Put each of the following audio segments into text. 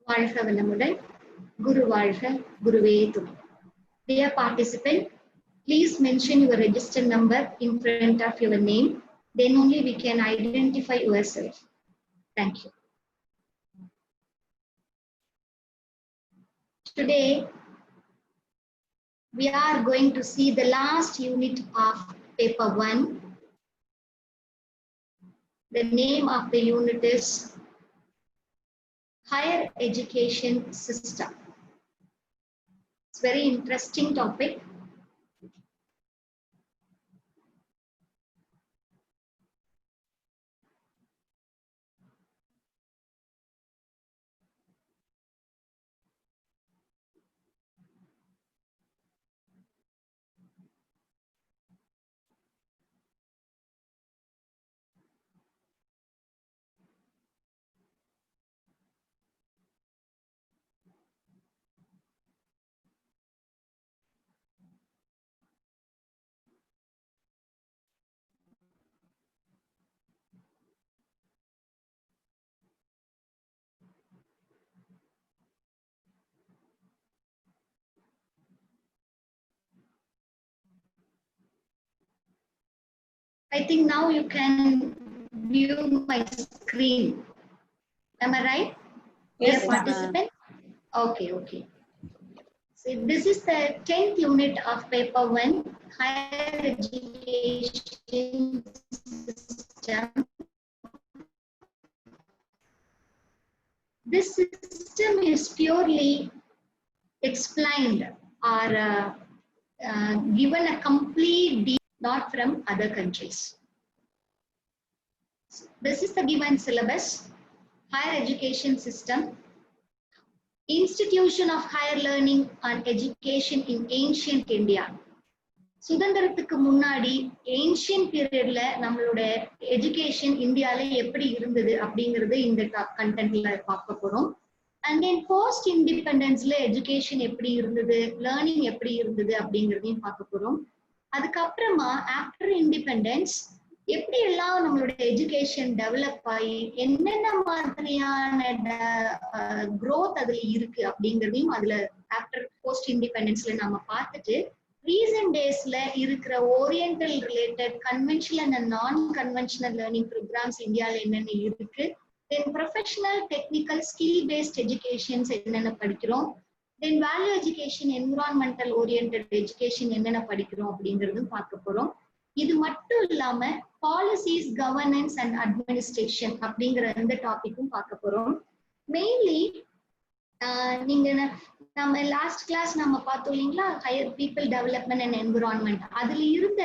வாழ்க வளமுடன். குரு வாழ்க, குருவே துணை. Dear participant, please mention your register number in front of your name. Then only we can identify yourself. Thank you. Today, we are going to see the last unit of paper 1. The name of the unit is Higher Education System. It's a very interesting topic. I think now you can view my screen. Am I right? Yes, Dear participant? Okay, okay. So this is the 10th unit of paper 1, Higher Education System. This system is purely explained or given a complete detail, not from other countries. This is the given syllabus, Higher Education System, Institution of Higher Learning and Education in Ancient India. சுதந்திரத்துக்கு முன்னாடி ancient பீரியட்ல நம்மளோட education இந்தியால எப்படி இருந்தது அப்படிங்கறது இந்த கண்டென்ட்ல பார்க்க போறோம். அண்ட் தென் போஸ்ட் இண்டிபெண்டன்ஸ்ல எஜுகேஷன் எப்படி இருந்தது, லேர்னிங் எப்படி இருந்தது அப்படிங்கறதையும் பார்க்க போறோம். அதுக்கப்புறமா ஆஃப்டர் இண்டிபெண்டன்ஸ் எப்படி எல்லாம் நம்மளோட எஜுகேஷன் டெவலப் ஆகி என்னென்ன மாதிரியான growth அதுல இருக்கு அப்படிங்கறதையும் அதுல ஆஃப்டர் போஸ்ட் இண்டிபெண்டன்ஸ்ல நம்ம பார்த்துட்டு ரீசன்ட் டேஸ்ல இருக்கிற oriental related conventional and non conventional learning programs இந்தியால என்னென்ன இருக்கு, then professional technical skill based educations என்னென்ன படிக்கிறோம், then value education environmental oriented education என்னென்ன படிக்கிறோம் அப்படிங்கறதும் பார்க்க போறோம். இது மட்டும் இல்லாம பாலிசிஸ், கவர்னன்ஸ் அண்ட் அட்மினிஸ்ட்ரேஷன் அப்படிங்கிற இந்த டாபிக்கும் பார்க்க போறோம். மெயின்லி நீங்க நம்ம லாஸ்ட் கிளாஸ் நம்ம பார்த்தோம் இல்லைங்களா, higher people development and environment, அதுல இருந்த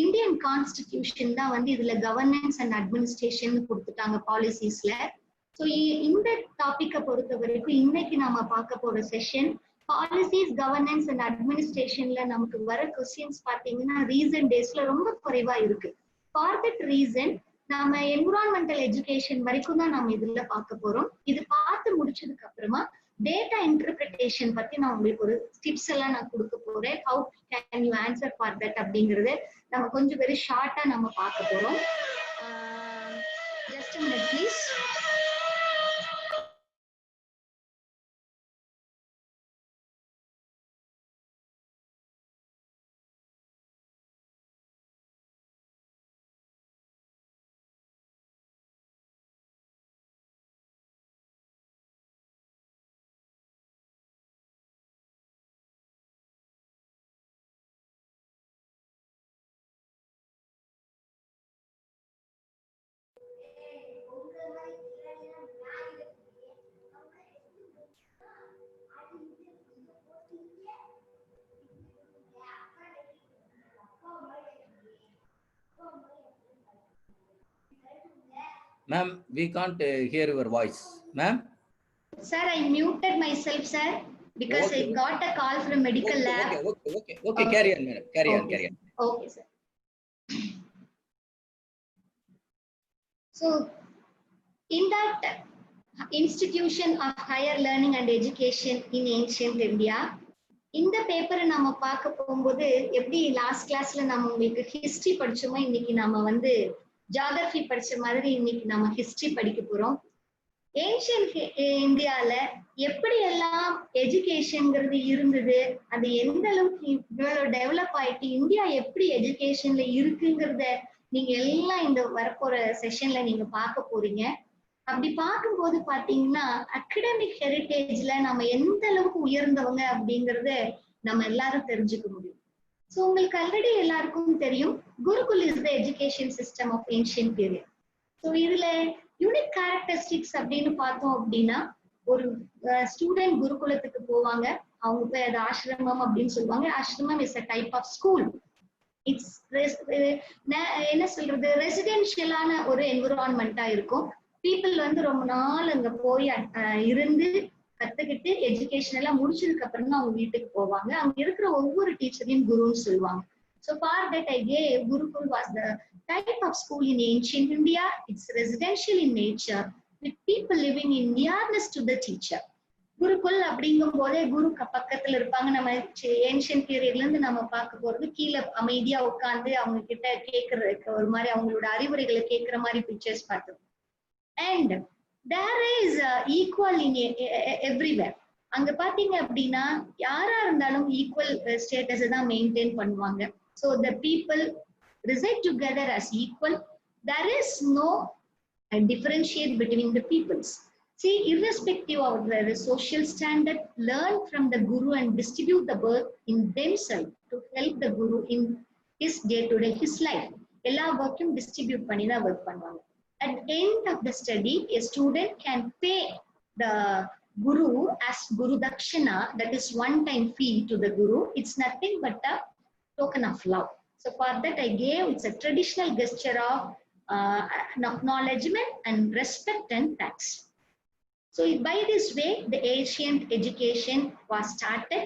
இந்தியன் கான்ஸ்டிடியூஷன் தான் வந்து இதுல கவர்னன்ஸ் அண்ட் அட்மினிஸ்ட்ரேஷன் கொடுத்துட்டாங்க பாலிசிஸ்ல. ஸோ இந்த டாபிக்கை பொறுத்த வரைக்கும் இன்னைக்கு நம்ம பார்க்க போற செஷன் பாலிசிஸ், கவர்னன்ஸ் அண்ட் அட்மினிஸ்ட்ரேஷன்ல நமக்கு வர கொஸ்டின்ஸ் பார்த்தீங்கன்னா ரீசன்ட் டேஸ்ல ரொம்ப குறைவா இருக்கு. ஃபார் தட் ரீசன் நாம என்விரான்மெண்டல் எஜுகேஷன் வரைக்கும் தான் நம்ம இதுல பார்க்க போறோம். இது பார்த்து முடிச்சதுக்கு அப்புறமா டேட்டா இன்டர்பிரிட்டேஷன் பத்தி நான் உங்களுக்கு ஒரு டிப்ஸ் எல்லாம் நான் கொடுக்க போறேன். How can you answer for that அப்படிங்கறது நம்ம கொஞ்சம் வெரி ஷார்ட்டா நம்ம பார்க்க போறோம். Just a minute please. Ma'am, we can't hear your voice. Ma'am? Sir, I muted myself, sir, because I got a call from medical lab. Okay. Carry on, madam. Carry on. Okay, sir. So, in that Institution of Higher Learning and Education in Ancient India, இந்த பேப்பரை நம்ம பார்க்க போகும்போது எப்படி last கிளாஸ்ல நம்ம உங்களுக்கு history படிச்சோமோ இன்னைக்கு நாம வந்து ஜியாகிரபி படிச்ச மாதிரி இன்னைக்கு நம்ம ஹிஸ்டரி படிக்க போறோம். ஏன்ஷியன் இந்தியால எப்படி எல்லாம் எஜுகேஷன்ங்கிறது இருந்தது, அது எந்த அளவுக்கு இவ்வளவு டெவலப் ஆயிட்டு இந்தியா எப்படி எஜுகேஷன்ல இருக்குங்கிறத நீங்க எல்லாம் இந்த வரப்போற செஷன்ல நீங்க பார்க்க போறீங்க. அப்படி பார்க்கும்போது பாத்தீங்கன்னா அகடமிக் ஹெரிட்டேஜ்ல நம்ம எந்த அளவுக்கு உயர்ந்தவங்க அப்படிங்கறத நம்ம எல்லாரும் தெரிஞ்சுக்க முடியும். சோ உங்களுக்கு ஆல்ரெடி எல்லாருக்கும் தெரியும், Gurukul is the education system of ancient period. So இதுல யூனிக் கேரக்டரிஸ்டிக்ஸ் அப்படின்னு பார்த்தோம் அப்படின்னா, ஒரு ஸ்டூடெண்ட் குருகுலத்துக்கு போவாங்க, அவங்க போய் அது ஆசிரமம் அப்படின்னு சொல்லுவாங்க. Ashram is a type of school. It's என்ன சொல்றது, ரெசிடென்ஷியலான ஒரு என்விரான்மெண்டா இருக்கும். பீப்புள் வந்து ரொம்ப நாள் அங்க போய் இருந்து கத்துக்கிட்டு எஜுகேஷன் எல்லாம் முடிச்சதுக்கு அப்புறம் தான் அவங்க வீட்டுக்கு போவாங்க. அங்க இருக்கிற ஒவ்வொரு டீச்சரையும் குருன்னு சொல்லுவாங்க. So for that I gave Gurukul was the type of school in ancient India. It's residential in nature with people living in nearness to the teacher. Gurukul அப்படிங்கும் போதே குரு பக்கத்துல இருப்பாங்க. நம்ம ஏன்ஷியன் பீரியட்ல இருந்து நம்ம பார்க்க போறது கீழே அமைதியா உட்கார்ந்து அவங்க கிட்ட கேட்கறதுக்கு ஒரு மாதிரி அவங்களோட அறிவுரைகளை கேட்கிற மாதிரி பிக்சர்ஸ் பார்த்தோம். And there is equal in everywhere. அங்க பாத்தீங்க அப்படின்னா யாரா இருந்தாலும் ஈக்குவல் ஸ்டேட்டஸ் தான் மெயின்டைன் பண்ணுவாங்க. So the people reside together as equal. There is no differentiate between the peoples. See, irrespective of the social standard, learn from the guru and distribute the work in themselves to help the guru in his day-to-day his life. எல்லா work-ம் distribute பண்ணி தான் work பண்ணுவாங்க. At the end of the study, a student can pay the guru as guru dakshina, that is one-time fee to the guru. It's nothing but a token of love. So for that I gave, it's a traditional gesture of acknowledgement and respect and thanks. So by this way, the ancient education was started.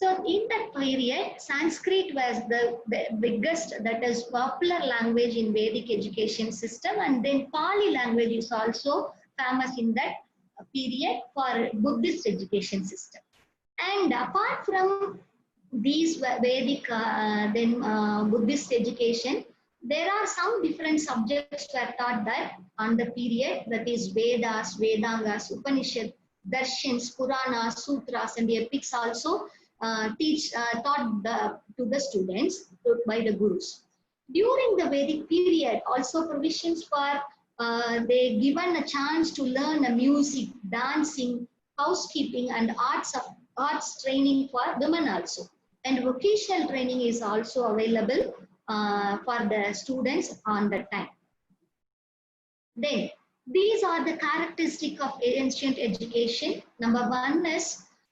So in that period, Sanskrit was the biggest, that is popular language in Vedic education system, and then Pali language is also famous in that period for Buddhist education system. And apart from these Vedic Buddhist education, there are some different subjects were taught that on the period, that is Vedas, Vedangas, Upanishad, Darshans, Puranas, Sutras, and the epics also taught to the students by the gurus. During the Vedic period, also provisions for they given a chance to learn music, dancing, housekeeping, and arts training for women also. And vocational training is also available for the students on the time. Then these are the characteristics of ancient education. Number one is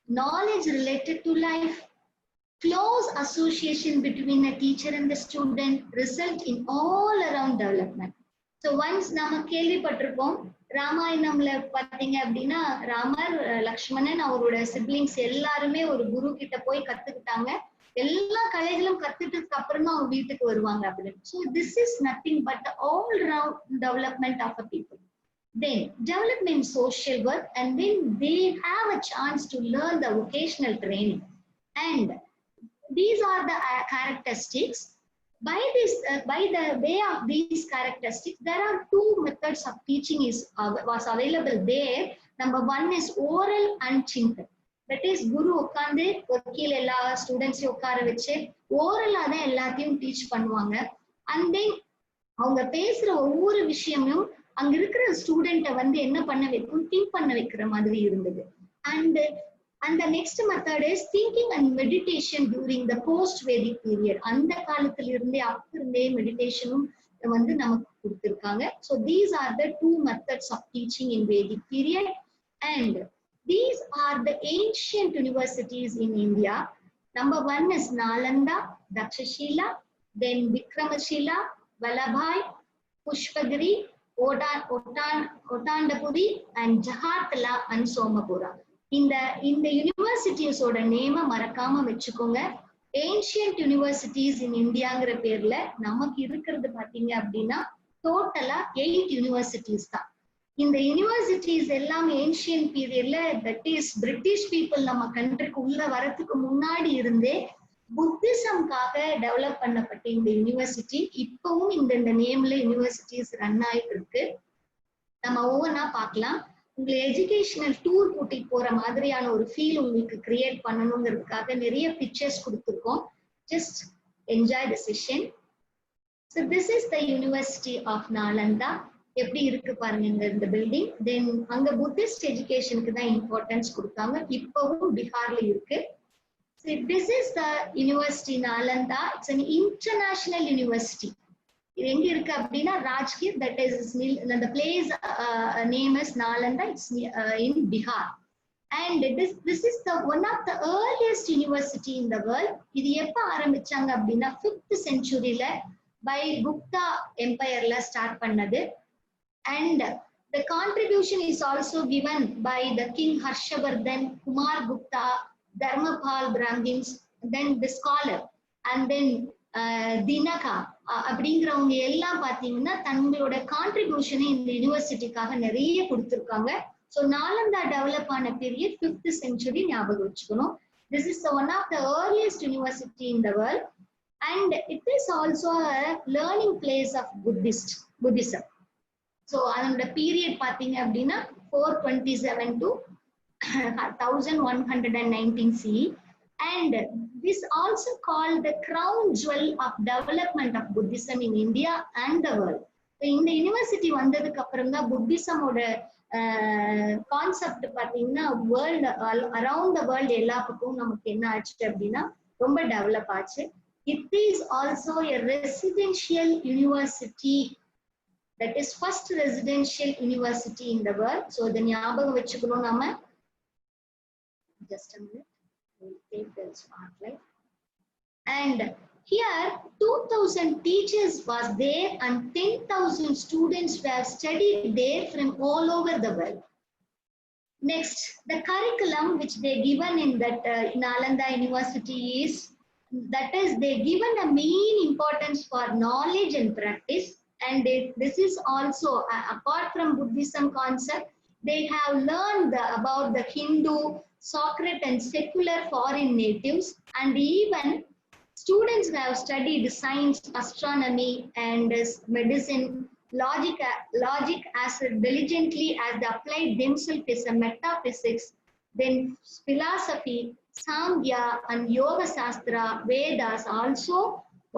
knowledge related to life. Close association between a teacher and the student result in all around development. So once நம்ம கேள்விப்பட்டிருப்போம், ராமாயணம்ல பாத்தீங்க அப்படின்னா ராமர், லக்ஷ்மணன், அவரோட siblings எல்லாருமே ஒரு குரு கிட்ட போய் கத்துக்கிட்டாங்க. எல்லா கலைகளும் கத்துட்டதுக்கு அப்புறம் தான் அவங்க வீட்டுக்கு வருவாங்க அப்படின்னு. So this is nothing but the all round development of a people. Then development social work, and then they have a chance to learn the vocational training. And these are the characteristics. By the way of these characteristics, there are two methods of teaching was available there. Number one is oral and chintan. That is guru உட்கார்ந்து ஒரு கீழே எல்லா ஸ்டூடெண்ட்ஸையும் உட்கார வச்சு ஓரலா தான் எல்லாத்தையும் teach பண்ணுவாங்க. And then அவங்க பேசுற ஒவ்வொரு விஷயமும் அங்க இருக்கிற ஸ்டூடெண்ட்டை வந்து என்ன பண்ண வைக்கும், திங்க் பண்ண வைக்கிற மாதிரி இருந்தது. And the next method is thinking and meditation during the post Vedic period. அந்த காலத்துல இருந்தே அப்ப இருந்தே மெடிடேஷனும் வந்து நமக்கு கொடுத்திருக்காங்க. So these are the two methods of teaching in Vedic period, and these are the ancient universities in India. Number one is Nalanda, Dakshashila, then Vikramashila, Vallabhai, Pushpagiri, Otandapuri, and Jahatala and Somapura. இந்த யூனிவர்சிட்டிஸோட நேம மறக்காம வச்சுக்கோங்க. Ancient universities இன் இந்தியாங்கிற பேர்ல நமக்கு இருக்கிறது பாத்தீங்க அப்படின்னா டோட்டலா 8 universities தான். இந்த யூனிவர்சிட்டிஸ் எல்லாம் ஏன்ஷியன்ட் பீரியட்ல, தட் இஸ் பிரிட்டிஷ் பீப்புள் நம்ம கண்ட்ரிக்கு உள்ள வரதுக்கு முன்னாடி இருந்தே புத்திசம்காக டெவலப் பண்ணப்பட்ட இந்த யூனிவர்சிட்டி இப்பவும் இந்த நேம்ல யூனிவர்சிட்டிஸ் ரன் ஆயிட்டு இருக்கு. நம்ம ஒவ்வொன்றா பார்க்கலாம். உங்களை எஜுகேஷனல் டூர் கூட்டிட்டு போற மாதிரியான ஒரு ஃபீல் உங்களுக்கு கிரியேட் பண்ணணுங்கிறதுக்காக நிறைய பிக்சர்ஸ் கொடுத்துருக்கோம். Just enjoy the session. So this is the university of Nalanda. எப்படி இருக்கு பாருங்க இந்த பில்டிங். தென் அங்க புத்திஸ்ட் எஜுகேஷனுக்கு தான் இம்பார்ட்டன்ஸ் கொடுத்தாங்க. இப்பவும் பீகார்ல இருக்கு. So this is the University Nalanda. It's an international university. இது எங்க இருக்கு அப்படின்னா Rajgir. That is the place name is Nalanda. It's in Bihar. And this is the one of the earliest university in the world. இது எப்ப ஆரம்பிச்சாங்க அப்படின்னா 5th centuryல by Gupta Empireல start பண்ணது. And the contribution is also given by the King Harshavardhan, Kumar Gupta, Dharmapal Brahmins, then the scholar, and then Dinaka அப்படிங்கிறவங்க எல்லாம் பாத்தீங்கன்னா தங்களோட கான்ட்ரிபியூஷனை இந்த யூனிவர்சிட்டிக்காக நிறைய கொடுத்துருக்காங்க. ஸோ நாலந்தா டெவலப் ஆன பீரியட் 5th century ஞாபகம் வச்சுக்கணும். This is one of the earliest university in the world and it is also a learning place of buddhism. So அதோட பீரியட் பாத்தீங்க அப்படின்னா 427 to 1119 CE, and this also called the crown jewel of development of Buddhism in India and the world. இந்த university வந்ததுக்கு அப்புறம் தான் புத்திசமோட concept பாத்தீங்கன்னா world around the world எல்லா பக்கமும் நமக்கு என்ன ஆச்சு அப்படின்னா ரொம்ப டெவலப் ஆச்சு. It is also a residential university. That is first residential university in the world. So the ஞாபகம் வச்சுக்கணும் நாம. Just a minute. We'll take the spotlight. And here 2000 teachers was there and 10,000 students were studied there from all over the world. Next, the curriculum which they given in that Nalanda University is, that is they given a main importance for knowledge and practice. And this is also apart from Buddhism concept, they have learned about the Hindu, Sanskrit and secular foreign natives, and even students have studied science, astronomy and medicine, logic as diligently as they applied themselves as a metaphysics, then philosophy, Samkhya and Yoga Shastra, Vedas also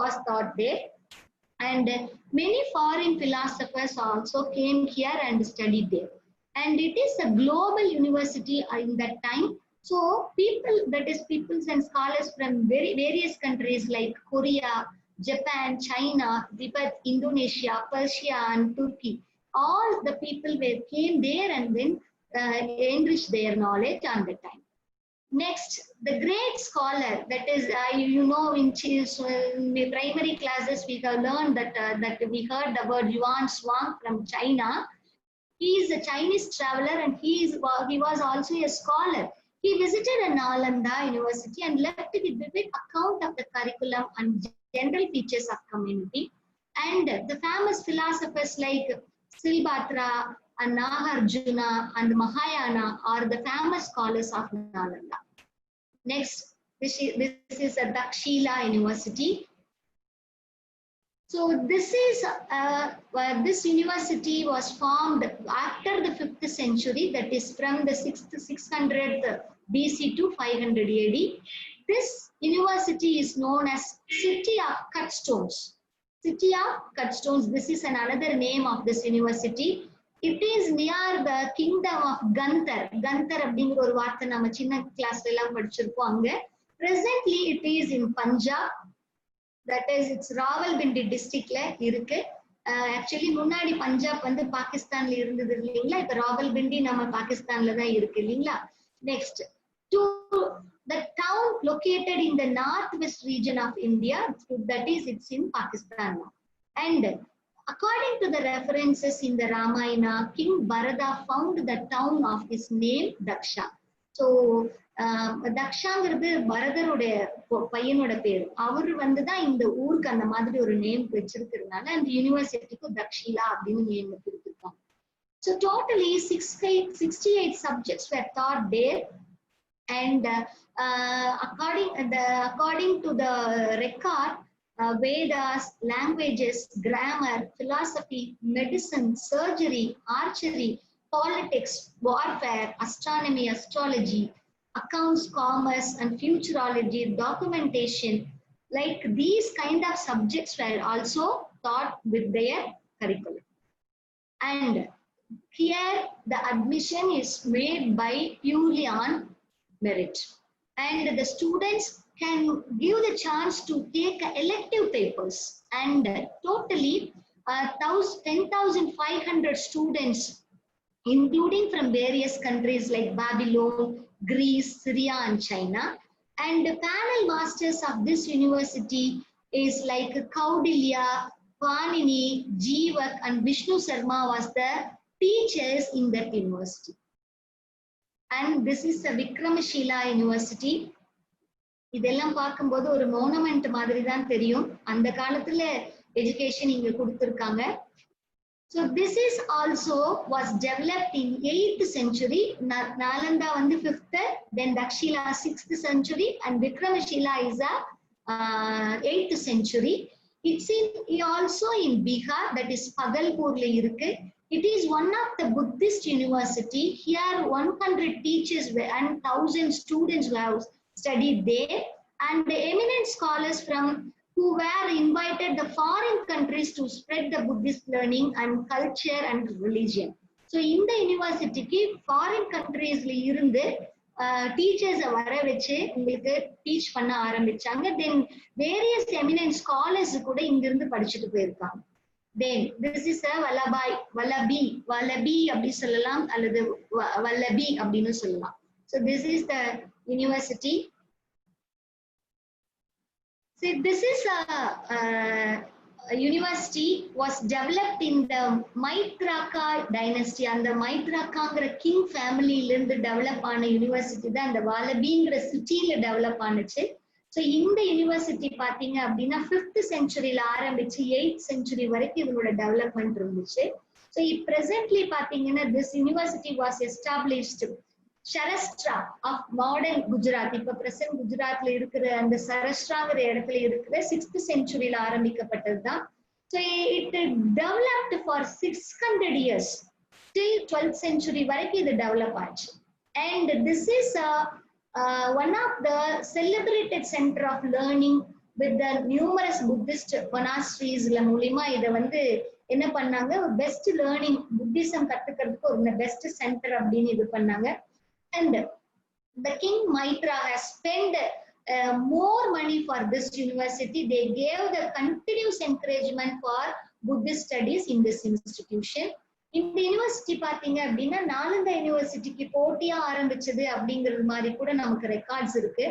was taught there. And many foreign philosophers also came here and studied there. And it is a global university in that time. So people, that is peoples and scholars from various countries like Korea, Japan, China, Tibet, Indonesia, Persia and Turkey, all the people came there and then enriched their knowledge on that time. Next, the great scholar, that is, you know, in the primary classes we have learned that we heard the word Yuan Shuang from China. He is a Chinese traveler and he was also a scholar. He visited a Nalanda University and left with vivid account of the curriculum and general features of community. And the famous philosophers like Silbatra and Nagarjuna and Mahayana are the famous scholars of Nalanda. Next, this is a Takshila University. So this is this university was formed after the 5th century, that is from the 600th BC to 500 AD. This university is known as City of Cut Stones. City of Cut Stones. This is another name of this university. It is near the kingdom of Gantar. Gantar அப்படிங்கிற ஒரு வார்த்தை நம்ம சின்ன கிளாஸ்ல எல்லாம் படிச்சிருப்போம் அங்க. Presently it is in Punjab. That is, it's Rawalpindi districtல இருக்கு. Actually முன்னாடி பஞ்சாப் வந்து பாகிஸ்தான்ல இருந்தது இல்லைங்களா, இப்ப ராவல்பிண்டி நம்ம பாகிஸ்தான்ல தான் இருக்கு இல்லைங்களா. Next, to the town located in the northwest region of India, that is, it's in Pakistan now. And according to the references in the Ramayana, King Bharata found the town of his name Daksha. So தக்ஷாங்கிறது பரதருடைய பையனோட பேரு. அவரு வந்துதான் இந்த ஊருக்கு அந்த மாதிரி ஒரு name வச்சிருக்கிறதுனால அந்த யூனிவர்சிட்டிக்கு தக்ஷிலா அப்படின்னு நேம் கொடுத்திருக்காங்க. So totally 68 subjects were taught there. And according to the record, Vedas, languages, grammar, philosophy, medicine, surgery, archery, politics, warfare, astronomy, astrology, accounts, commerce, and futurology, documentation, like these kind of subjects were also taught with their curriculum. And here the admission is made by purely on merit. And the students can give the chance to take elective papers, and totally 10,500 students, including from various countries like Babylon, Greece, Syria, and China. And the panel masters of this university is like Kaudilya, Panini, Jeevak, and Vishnu Sharma was the teachers in that university. And this is the Vikramashila University. இதெல்லாம் பார்க்கும்போது ஒரு monument மாதிரி தான் தெரியும். அந்த காலத்துல education இங்க கொடுத்திருக்காங்க. So this is also was developed in 8th century. Nalanda வந்து 5th, then Dakshila 6th century, and Vikramashila is a 8th century. It's also in Bihar, that is Pagalpurla irukku. It is one of the Buddhist university. Here 100 teachers and 1,000 students have studied there, and the eminent scholars from who were invited the foreign countries to spread the Buddhist learning and culture and religion. So in the university ki foreign countries la irundhu teachers vara veche ungalku teach panna aarambichaanga. Then various eminent scholars kuda inga irundhu padichittu poirukanga. Then this is a Vallabi appdi sollalam alladhu Vallabi appdinu sollalam. So this is the university. So this is a university was developed in the Maitraka dynasty, and the Maitraka king family la irundhu develop ana university da and Vallabi ங்கிற city la develop ஆனச்சு. So இந்த university பாத்தீங்க அப்படின்னா 5th centuryல ஆரம்பிச்சு 8th century வரைக்கும் இதோட development இருந்துச்சு. So presently பாத்தீங்கன்னா this university was established Sarastra of modern Gujarat. இப்ப present குஜராத்ல இருக்கிற அந்த சரஸ்ட்ராங்கிற இடத்துல இருக்கிற 6th centuryல ஆரம்பிக்கப்பட்டதுதான். So it developed for 600 years till 12th century வரைக்கும் இது டெவலப் ஆச்சு. And this is one of the celebrated center of learning with the numerous Buddhist monasteries மூலமா இத வந்து என்ன பண்ணாங்க, பெஸ்ட் லேர்னிங் புத்திசம் கத்துக்கிறதுக்கு ஒரு பெஸ்ட் சென்டர் அப்படின்னு இது பண்ணாங்க. And the King Maitra has spent more money for this university. They gave the continuous encouragement for Buddhist studies in this institution. இந்த யூனிவர்சிட்டி பாத்தீங்க அப்படின்னா நாலந்தா யூனிவர்சிட்டிக்கு போட்டியா ஆரம்பிச்சது அப்படிங்கிறது மாதிரி கூட நமக்கு ரெக்கார்ட்ஸ் இருக்கு.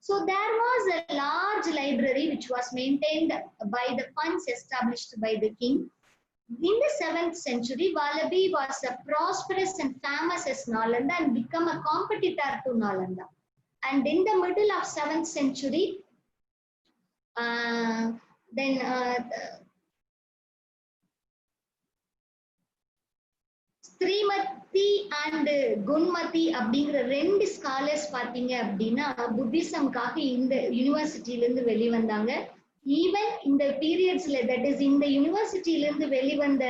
So there was a large library which was maintained by the funds established by the king. In the 7th century, Vallabi was a prosperous and famous as Nalanda and become a competitor to Nalanda. And in the middle of 7th century, then Srimati and Gunmati அப்படிங்கிற ரெண்டு scholars பாத்தீங்க அப்படின்னா புத்திசம்காக இந்த யூனிவர்சிட்டில இருந்து வெளிவந்தாங்க. Even இந்த பீரியட்ஸ்ல that is இந்த யூனிவர்சிட்டில இருந்து வெளிவந்த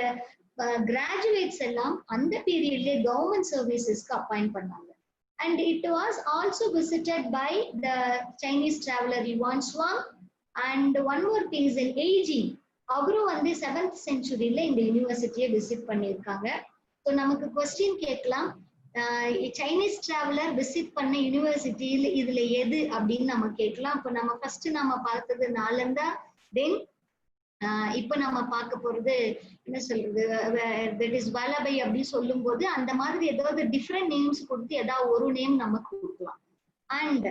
கிராஜுவேட்ஸ் எல்லாம் அந்த பீரியட்ல கவர்மெண்ட் சர்வீசஸ்க்கு அப்பாயிண்ட் பண்ணாங்க. And it was also visited by the Chinese traveler Yuan Shuang, and one more is an Eiji. அவரும் வந்து 7th centuryல இந்த யூனிவர்சிட்டியை விசிட் பண்ணியிருக்காங்க. ஸோ நமக்கு கொஸ்டின் கேட்கலாம், சைனீஸ் டிராவலர் விசிட் பண்ண யூனிவர்சிட்டியில இதுல எது அப்படின்னு நம்ம கேட்கலாம். இப்போ நம்ம ஃபர்ஸ்ட் நம்ம பார்த்தது நாலந்தா, தென் இப்ப நம்ம பார்க்க போறது என்ன சொல்றது தட் இஸ் வல்லபை அப்படின்னு சொல்லும் போது அந்த மாதிரி ஏதாவது டிஃப்ரெண்ட் நேம்ஸ் கொடுத்து ஏதாவது ஒரு நேம் நம்ம கொடுக்கலாம். அண்ட்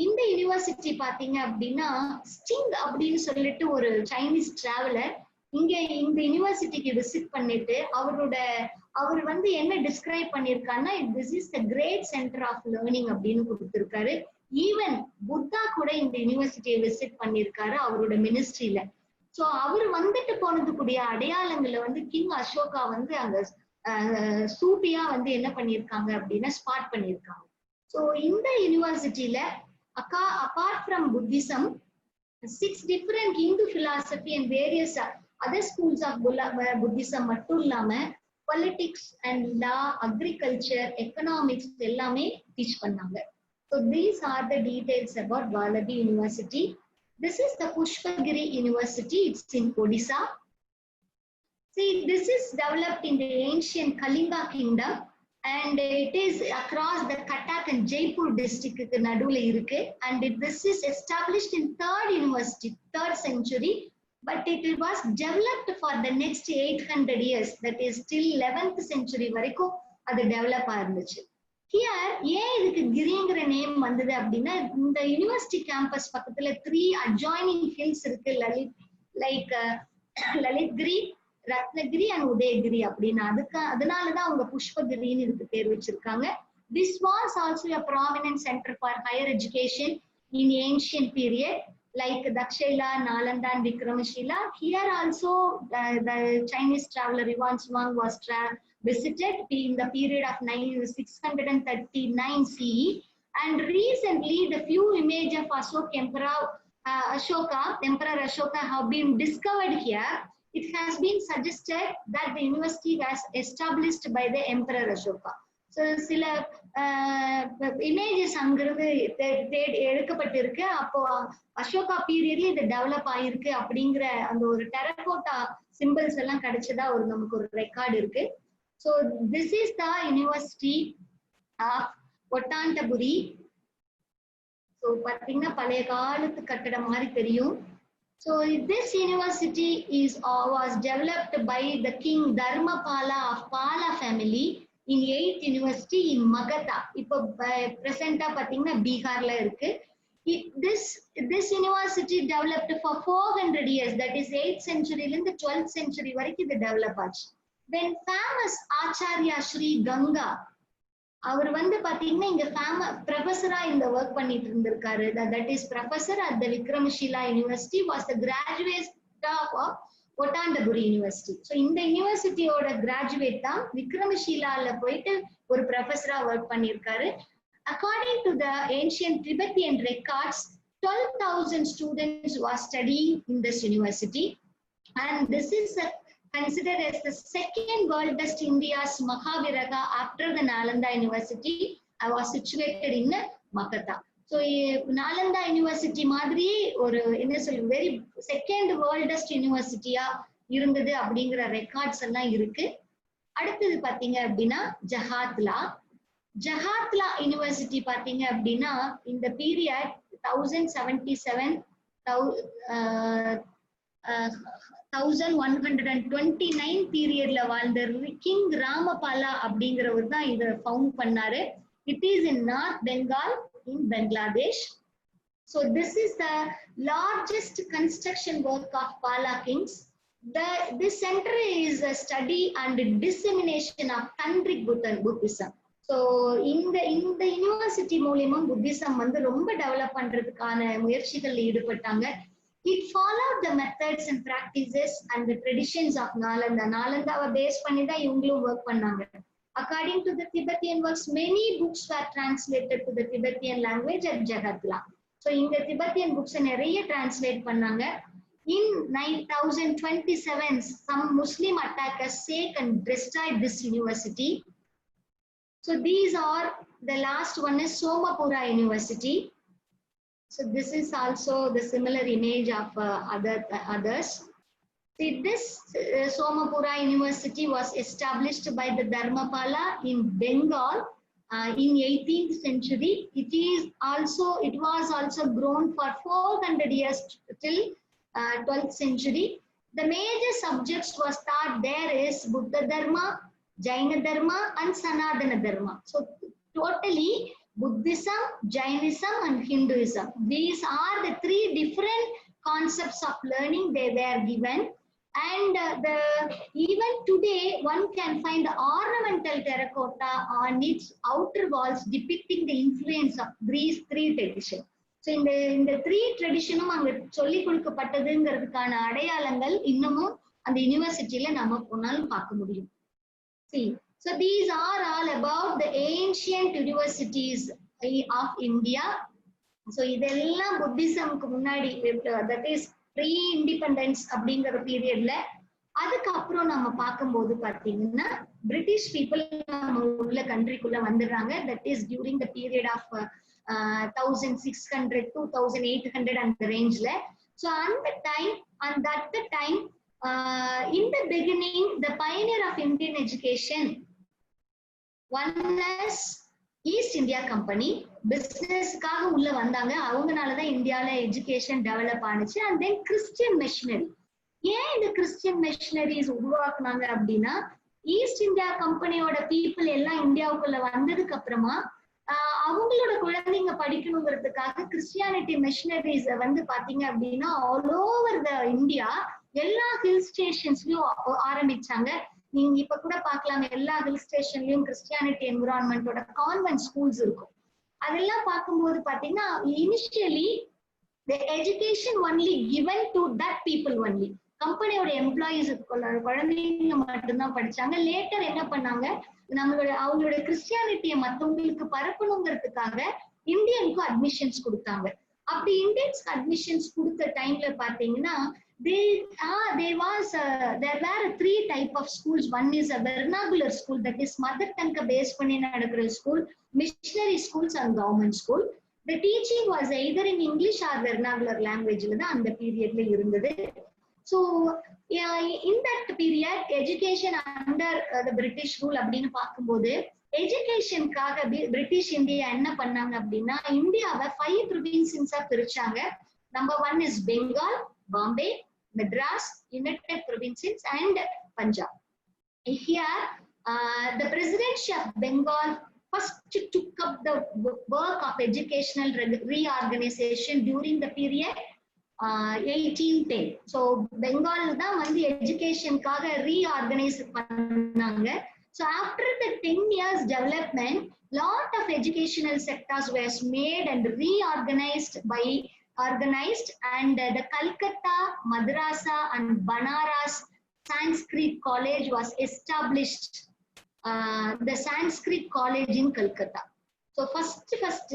இந்த யூனிவர்சிட்டி பாத்தீங்க அப்படின்னா ஸ்டிங் அப்படின்னு சொல்லிட்டு ஒரு சைனீஸ் டிராவலர் இங்க இந்த யூனிவர்சிட்டிக்கு விசிட் பண்ணிட்டு அவர் வந்து என்ன டிஸ்கிரைப் பண்ணிருக்காருன்னா, this is the great centre of learning அப்படின்னு கொடுத்திருக்காரு. ஈவன் புத்தா கூட இந்த யூனிவர்சிட்டியை விசிட் பண்ணிருக்காரு அவரோட மினிஸ்ட்ரியில. சோ அவர் வந்துட்டு போனதுக்குரிய அடையாளங்களை வந்து கிங் அசோகா வந்து அங்க சூட்டியா வந்து என்ன பண்ணிருக்காங்க அப்படின்னா ஸ்பாட் பண்ணிருக்காங்க. So இந்த யூனிவர்சிட்டியில apart from Buddhism, 6 different Hindu philosophy and various other schools of Buddhism மட்டும் இல்லாம politics and law, agriculture, economics எல்லாமே teach பண்ணாங்க. So these are the details about Vallabhi University. This is the Pushpagiri University. It's in Odisha. See, this is developed in the ancient Kalinga kingdom and it is across the Cuttack and Jaipur district நடுவுல இருக்கு. And this is established in 3rd century, but it was developed for the next 800 years. That is till 11th century வரைக்கும் அது develop ஆயிருந்துச்சு. Here, ஏன் இதுக்கு கிரிங்கிற name வந்தது அப்படின்னா, இந்த university campus பக்கத்துல 3 adjoining hills இருக்கு, லலித்கிரி, ரத்னகிரி and உதயகிரி அப்படின்னு. அதனாலதான் அவங்க புஷ்பகிரின்னு இதுக்கு பேர் வச்சிருக்காங்க. This was also a prominent center for higher education in ancient period, like Dakshila, Nalanda and Vikramashila. Here also the Chinese traveler Yuan Shuang was visited in the period of 639 CE. And recently the few images of Emperor Ashoka have been discovered here. It has been suggested that the university was established by the Emperor Ashoka. So சில images அங்கிருந்து எடுக்கப்பட்டிருக்கு. அப்போ அசோகா பீரியட்ல இது develop ஆயிருக்கு அப்படிங்கிற அந்த ஒரு terracotta symbols எல்லாம் கிடைச்சதா நமக்கு ஒரு ரெக்கார்டு இருக்கு. So this is the University of Ottantapuri. So பாத்தீங்கன்னா பழைய காலத்து கட்டடம் மாதிரி தெரியும். So this university was developed by the king Dharmapala of Pala family in 8th university in Magadha. இப்போ present-ஆ பாத்தீங்கன்னா பீகார்ல இருக்கு. This university developed for 400 years, that is 8th century ல இருந்து 12th century வரைக்கும் இது டெவலப் ஆச்சு. Then famous Acharya Sri Ganga, அவர் பாத்தீங்கன்னா இங்க ப்ரொஃபஸரா இந்த ஒர்க் பண்ணிட்டு இருந்திருக்காரு. That is professor at the Vikramashila University, was the graduate of Ottantapuri University. So இந்த யூனிவர்சிட்டியோட கிராஜுவேட் தான் விக்ரமஷீலால போயிட்டு ஒரு ப்ரொஃபஸரா ஒர்க் பண்ணியிருக்காரு. According to the ancient Tibetan records, 12,000 students were studying in this university, and this is considered as the second worldest India's Mahaviraga after the Nalanda University was situated in Magadha. So Nalanda University மாதிரி ஒரு என்ன சொல்றது very second worldest university-யா இருந்தது அப்படிங்கிற records எல்லாம் இருக்கு. அடுத்தது பாத்தீங்க அப்படின்னா ஜஹாத்லா யூனிவர்சிட்டி பாத்தீங்க அப்படின்னா இந்த பீரியட் 1129 பீரியட்ல வாழ்ந்த கிங் ராமபாலா அப்படிங்கிறவர் தான் இதை ஃபவுண்ட் பண்ணாரு. It is in north Bengal in Bangladesh. So this is the largest construction work of Pala kings. This center is a study and dissemination of Tantric Buddhism. So இந்த யூனிவர்சிட்டி மூலமா Buddhism ரொம்ப develop பண்றதுக்கான முயற்சிகள் ஈடுபட்டாங்க. It followed the methods and practices and the traditions of Nalanda. நாலந்தாவை base பண்ணி தான் இவங்களும் work பண்ணாங்க. According to the Tibetan works, many books were translated to the Tibetan language at Jagatla. So இந்த Tibetan books நிறைய translate பண்ணாங்க. In 9027, some Muslim attackers sacked and destroyed this university. So these are, the last one is Somapura University. So this is also the similar image of others. See, this Somapura University was established by the Dharmapala in Bengal in 18th century. It was also grown for 400 years till 12th century. The major subjects was taught there is Buddha Dharma, Jaina Dharma and Sanatana Dharma. So totally Buddhism, Jainism and Hinduism. These are the 3 different concepts of learning they were given. And even today one can find ornamental terracotta on its outer walls depicting the influence of these 3 traditions. So இந்த 3 traditionம் அங்க சொல்லி கொடுக்கப்பட்டதுங்கிறதுக்கான அடையாளங்கள் இன்னமும் அந்த யூனிவர்சிட்டியில நாம போனாலும் பார்க்க முடியும். See, so these are all about the ancient universities of India. So இதெல்லாம் புத்திசம்க்கு முன்னாடி, that is pre-independence அப்படிங்கிற பீரியட்ல. அதுக்கப்புறம் நம்ம பார்க்கும்போது பாத்தீங்கன்னா பிரிட்டிஷ் பீப்புள் நம்ம உள்ள கண்ட்ரிக்குள்ள வந்துடுறாங்க. That is during the period of 1600 2800 அந்த ரேஞ்ச்ல. ஸோ அந்த time, and at the time, in the beginning, the pioneer of Indian education, one as East India Company பிசினஸ்க்காக உள்ள வந்தாங்க. அவங்கனாலதான் இந்தியால எஜுகேஷன் டெவலப் ஆனிச்சு. And then Christian missionary. ஏன் இந்த கிறிஸ்டியன் மிஷனரிஸ் உருவாக்குனாங்க அப்படின்னா, ஈஸ்ட் இந்தியா கம்பெனியோட பீப்புள் எல்லாம் இந்தியாவுக்குள்ள வந்ததுக்கு அப்புறமா அவங்களோட குழந்தைங்க படிக்கணுங்கிறதுக்காக கிறிஸ்டியானிட்டி மிஷனரிஸ் வந்து பாத்தீங்க அப்படின்னா ஆல் ஓவர் த இந்தியா எல்லா ஹில் ஸ்டேஷன்ஸ்லயும் ஆரம்பிச்சாங்க. நீங்க இப்ப கூட பாக்கலாம், எல்லா ஹில் ஸ்டேஷன்லயும் கிறிஸ்டியானிட்டி என்விரான்மெண்டோட கான்வென்ட் ஸ்கூல்ஸ் இருக்கும். அதெல்லாம் பார்க்கும்போது பாத்தீங்கன்னா initially the education only given to that people only. கம்பெனியோட எம்ப்ளாயிஸ் குழந்தைங்க மட்டும்தான் படிச்சாங்க. லேட்டர் என்ன பண்ணாங்க, அவங்களோட கிறிஸ்டியானிட்டியை மத்தவங்களுக்கு பரப்பணுங்கிறதுக்காக இந்தியனுக்கு அட்மிஷன்ஸ் கொடுத்தாங்க. அப்படி இந்தியன்ஸ்க்கு அட்மிஷன்ஸ் கொடுத்த டைம்ல பாத்தீங்கன்னா there were 3 type of schools. One is a vernacular school, that is mother tongue based பண்ணி நடக்கிற school, missionary schools and government school. The teaching was either in English or vernacular language ல தான் அந்த பீரியட்ல இருந்தது. So in that period education under the British rule அப்படின்னு பார்க்கும்போது எஜுகேஷனுக்காக British India என்ன பண்ணாங்க அப்படின்னா, இந்தியாவை 5 provinces பிரிச்சாங்க. Number 1 is Bengal, Bombay, Madras, United Provinces and Punjab. Here the presidency of Bengal first took up the work of educational reorganization during the period 1810. So Bengal தான் வந்து எஜுகேஷனுக்காக reorganize பண்ணாங்க. So after the 10 years development, lot of educational sectors was made and reorganized and the Calcutta, Madrasa and Banaras Sanskrit College was established. The Sanskrit College in Calcutta. So first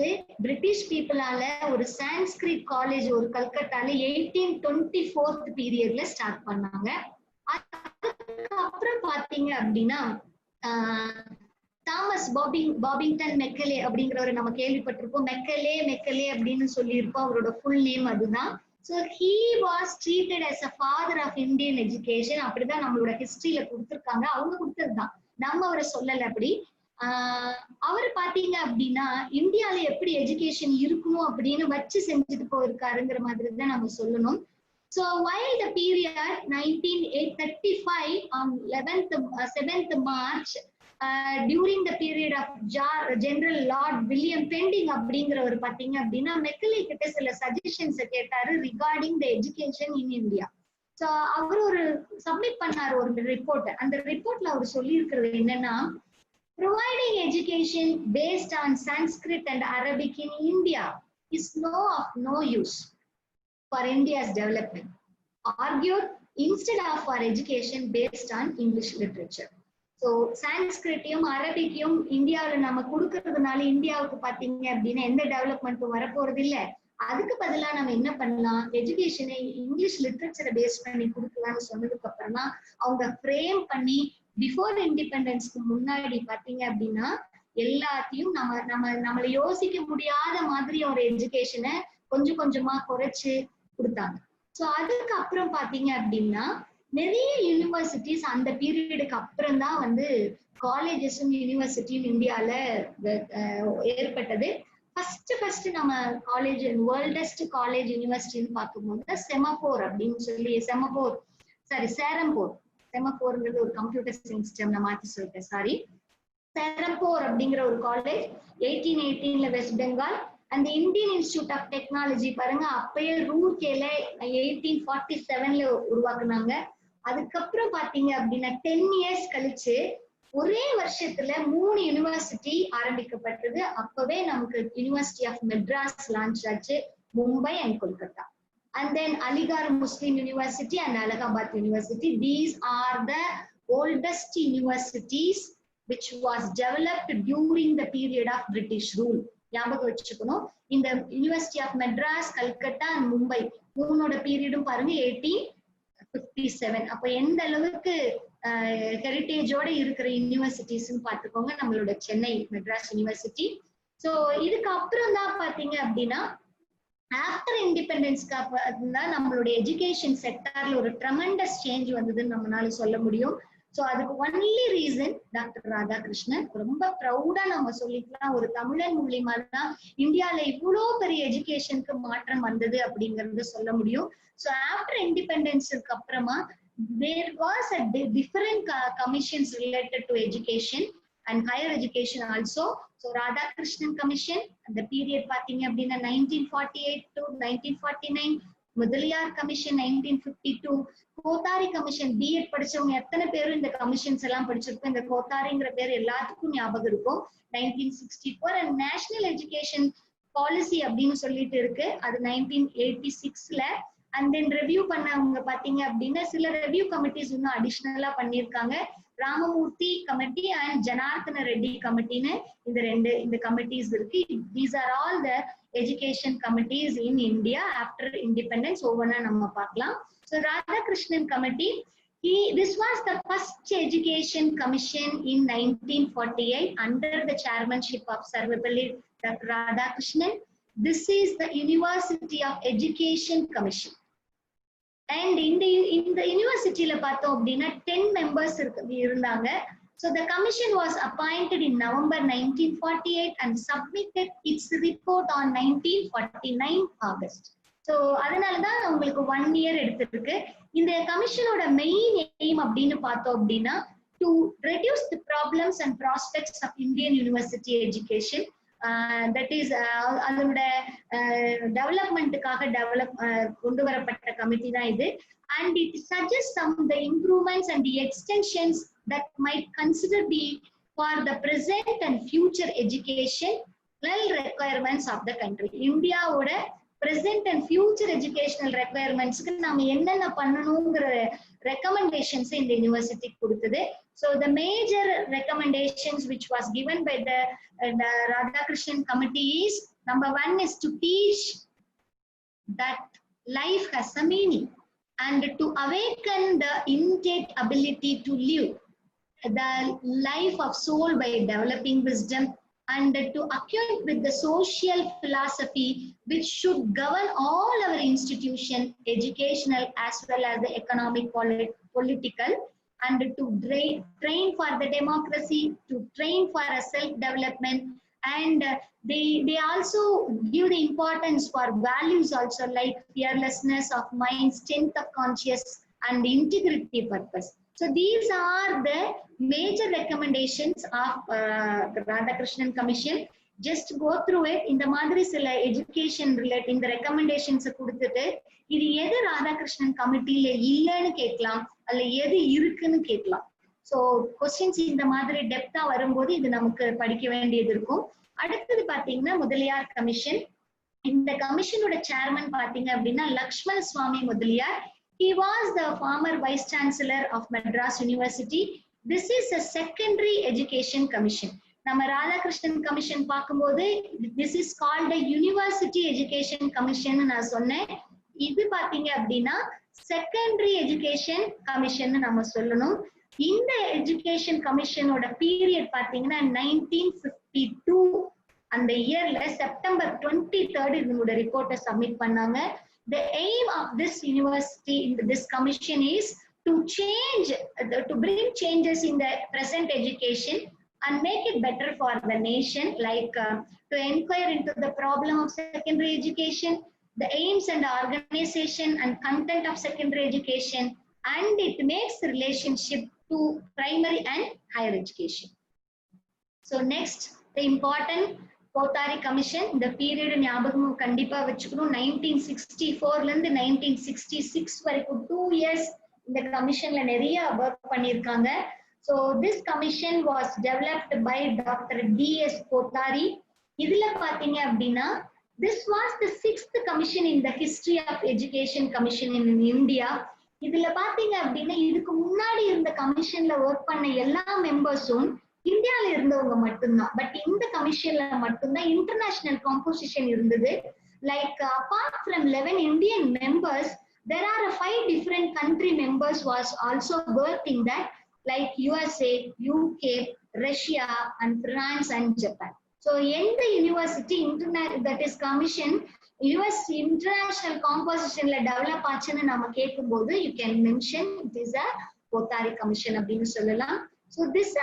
British people ஆல ஒரு Sanskrit College ஒரு கல்கத்தால 1824th பீரியட்ல start பண்ணாங்க. அதுக்கப்புறம் பாத்தீங்க அப்படின்னா Thomas Babington Macaulay அப்படிங்கிறவரை நம்ம கேள்விப்பட்டிருப்போம். மெக்கலே அப்படின்னு சொல்லியிருப்போம். அவரோட ஃபுல் நேம் அதுதான். So he was treated as a father of Indian education. அப்படிதான் நம்மளோட ஹிஸ்டரியில கொடுத்திருக்காங்க. அவங்க கொடுத்ததுதான், நம்ம அவரை சொல்லல. அப்படி அவர் பாத்தீங்க அப்படின்னா இந்தியால எப்படி எஜுகேஷன் இருக்கணும் அப்படின்னு வச்சு செஞ்சுட்டு போயிருக்காருங்கிற மாதிரி தான் நம்ம சொல்லணும். So while the period 1935 on 7th March, during the period of General Lord William Pending அப்படிங்கிறவர் பாத்தீங்க அப்படின்னா மெக்கலே கிட்ட சில சஜஷன்ஸ் கேட்டாரு regarding the education in India. So அவர் ஒரு சப்மிட் பண்ணாரு ஒரு ரிப்போர்ட். அந்த ரிப்போர்ட்ல அவர் சொல்லியிருக்கிறது என்னன்னா, providing education based on Sanskrit and Arabic in India is of no use for India's development. Argued instead of our education based on English literature. So சான்ஸ்கிரிட்டையும் அரபிக்கையும் இந்தியாவில் நம்ம கொடுக்கறதுனால இந்தியாவுக்கு பாத்தீங்க அப்படின்னா எந்த டெவலப்மெண்ட்டும் வரப்போறது இல்லை. அதுக்கு பதிலா நம்ம என்ன பண்ணலாம், எஜுகேஷனை இங்கிலீஷ் லிட்ரேச்சரை பேஸ் பண்ணி கொடுக்கலாம்னு சொன்னதுக்கு அப்புறம் தான் அவங்க ஃப்ரேம் பண்ணி பிஃபோர் இண்டிபெண்டன்ஸ்க்கு முன்னாடி பாத்தீங்க அப்படின்னா எல்லாத்தையும் நம்மளை யோசிக்க முடியாத மாதிரி ஒரு எஜுகேஷனை கொஞ்சம் கொஞ்சமா குறைச்சு கொடுத்தாங்க. ஸோ அதுக்கப்புறம் பாத்தீங்க அப்படின்னா நிறைய யூனிவர்சிட்டிஸ் அந்த பீரியடுக்கு அப்புறம் தான் வந்து காலேஜஸும் யூனிவர்சிட்டியும் இந்தியால ஏற்பட்டது. ஃபர்ஸ்ட் நம்ம காலேஜ் வேர்ல்டஸ்ட் காலேஜ் யூனிவர்சிட்டின்னு பார்க்கும்போது செமபோர் அப்படின்னு சொல்லி செமபோர்ங்கிறது ஒரு கம்ப்யூட்டர் சயின்ஸ் டேர்ம் நான் மாத்தி சொல்லிட்டேன், சாரி. செரம்போர் அப்படிங்கிற ஒரு காலேஜ் 1818 வெஸ்ட் பெங்கால். அந்த இந்தியன் இன்ஸ்டிடியூட் ஆஃப் டெக்னாலஜி பாருங்க, அப்பயே ரூர்கேல 1847 உருவாக்குனாங்க. அதுக்கப்புறம் பாத்தீங்க அப்படின்னா 10 years கழிச்சு ஒரே வருஷத்துல 3 யூனிவர்சிட்டி ஆரம்பிக்கப்பட்டது. அப்பவே நமக்கு யூனிவர்சிட்டி ஆஃப் மெட்ராஸ் லான்ச் ஆச்சு, Mumbai and Kolkata. And then Aligarh Muslim University and Allahabad University. These are the oldest universities which was developed during the period of British rule. ஞாபகம் வச்சுக்கணும். இந்த university of Madras, Calcutta and Mumbai மூணோட பீரியடும் பாருங்க 1857. அப்ப எந்த அளவுக்கு ஹெரிட்டேஜோட இருக்கிற யூனிவர்சிட்டிஸ்ன்னு பாத்துக்கோங்க நம்மளோட சென்னை மெட்ராஸ் யூனிவர்சிட்டி. சோ இதுக்கு அப்புறம் தான் பாத்தீங்க அப்படின்னா ஆஃப்டர் இண்டிபெண்டன்ஸ்க்கு அப்புறம் தான் நம்மளுடைய எஜுகேஷன் செக்டார்ல ஒரு ட்ரெமெண்டஸ் சேஞ்ச் வந்ததுன்னு நம்மளால சொல்ல முடியும். சோ அதுக்கு ஒன்லி ரீசன் டாக்டர் ராதாகிருஷ்ணன். ரொம்ப ப்ரௌடா நம்ம சொல்லிக்கலாம், ஒரு தமிழன் மூலியமா தான் இந்தியால இவ்வளவு பெரிய எஜுகேஷனுக்கு மாற்றம் வந்தது அப்படிங்கறது சொல்ல முடியும். சோ ஆஃப்டர் இண்டிபெண்டன்ஸ்க்கு அப்புறமா there was a different commissions related to education and higher education also. So Radhakrishnan commission the period பாத்தீங்க அப்படின்னா 1948 to 1949, Mudaliar commission 1952, Kothari commission. BEd படிச்சவங்க எத்தனை பேரும் இந்த கமிஷன்ஸ் எல்லாம் படிச்சிருக்கோம். இந்த கோத்தாரிங்கிற பேர் எல்லாத்துக்கும் ஞாபகம் இருக்கும். 1964 அண்ட் நேஷனல் எஜுகேஷன் பாலிசி அப்படின்னு சொல்லிட்டு இருக்கு, அது 1986ல. அண்ட் தென் ரிவ்யூ பண்ணவங்க பாத்தீங்க அப்படின்னா சில ரிவ்யூ கமிட்டிஸ் இன்னும் அடிஷனலா பண்ணிருக்காங்க. ராமமூர்த்தி கமிட்டி அண்ட் ஜனார்தன ரெட்டி கமிட்டின்னு இந்த கமிட்டிஸ் இருக்கு. These are all the education committees in India after independence. ஒவ்வொன்னா நம்ம பார்க்கலாம். So Radhakrishnan committee, this was the first education commission in 1948 under the chairmanship of Sarvepalli Dr. Radhakrishnan. This is the University of Education Commission. And in the university la பார்த்தோம் அப்படின்னா 10 members இருந்தாங்க. So the commission was appointed in November 1948 and submitted its report on 1949 August. So அதனாலதான் உங்களுக்கு 1 year எடுத்திருக்கு. இந்த கமிஷனோட main aim அப்படின்னு பார்த்தோம் அப்படின்னா to reduce the problems and prospects of Indian university education. That is அதோட டெவலப்மெண்ட்டுக்காக கொண்டு வரப்பட்ட கமிட்டி தான் இது. And it suggests some of the improvements and the extensions that might consider be for the present and future educational requirements of the country. India oda present and future educational requirements க்கு நாம என்னென்ன பண்ணணும்ங்கற recommendations இந்த university கொடுத்தது. So the major recommendations which was given by the Radhakrishnan committee is, number 1 is to teach that life has a meaning and to awaken the innate ability to live the life of soul by developing wisdom, and to acquaint with the social philosophy which should govern all our institutions, educational as well as the economic, political, and to train for the democracy, to train for a self-development. And they also give the importance for values also, like fearlessness of mind, strength of conscience, and integrity purpose. So these are the major recommendations of the Radhakrishnan Commission. Just go through it. இந்த மாதிரி சில education related இந்த recommendations கொடுத்துட்டு இது எது ராதாகிருஷ்ணன் கமிட்டில இல்லைன்னு கேட்கலாம், அல்ல எது இருக்குன்னு கேட்கலாம். ஸோ கொஸ்டின்ஸ் இந்த மாதிரி டெப்தா வரும்போது இது நமக்கு படிக்க வேண்டியது இருக்கும். அடுத்தது பாத்தீங்கன்னா முதலியார் கமிஷன். இந்த கமிஷனோட சேர்மன் பாத்தீங்க அப்படின்னா லக்ஷ்மண் சுவாமி Mudaliar. He was the former vice chancellor of Madras University. This is a secondary education commission. நம்ம ராதாகிருஷ்ணன் கமிஷன் பார்க்கும்போது this is called a university education commission நான் சொன்னேன். இது பாத்தீங்க அப்படின்னா செகண்டரி எஜுகேஷன் கமிஷன் நம்ம சொல்லணும். இந்த எஜுகேஷன் கமிஷனோட பீரியட் பாத்தீங்கன்னா 1952 அந்த இயர்ல செப்டம்பர் 23 இதனோட ரிப்போர்ட்டை சப்மிட் பண்ணாங்க. The aim of this university, this commission is to bring changes in the present education and make it better for the nation, like to inquire into the problem of secondary education, the aims and organization and content of secondary education, and it makes the relationship to primary and higher education. So next, the important Kothari commission. இந்த period ஞாபகம் கண்டிப்பா வச்சுக்கணும். 1964ல இருந்து 1966 வரைக்கும் 2 years இந்த கமிஷன்ல நிறைய work பண்ணிருக்காங்க. So this commission was developed by Dr. D.S. Kothari. இதுல பாத்தீங்க அப்படின்னா this was the 6th commission in the history of education commission in India. இதுல பாத்தீங்க அப்படின்னா இதுக்கு முன்னாடி இருந்த கமிஷன்ல ஒர்க் பண்ண எல்லா மெம்பர்ஸும் இந்தியால இருந்தவங்க மட்டும்தான். பட் இந்த கமிஷன்ல மட்டும்தான் இன்டர்நேஷனல் காம்போசிஷன் இருந்தது. Like apart from 11 Indian members, there are 5 different country members was also worked in that, like USA, UK, Russia, and France and Japan. So எந்த university that is commission US international composition ல develop ஆச்சுன்னு நம்ம கேட்கும்போது you can mention it is a Kothari commission அப்படின்னு சொல்லலாம். So these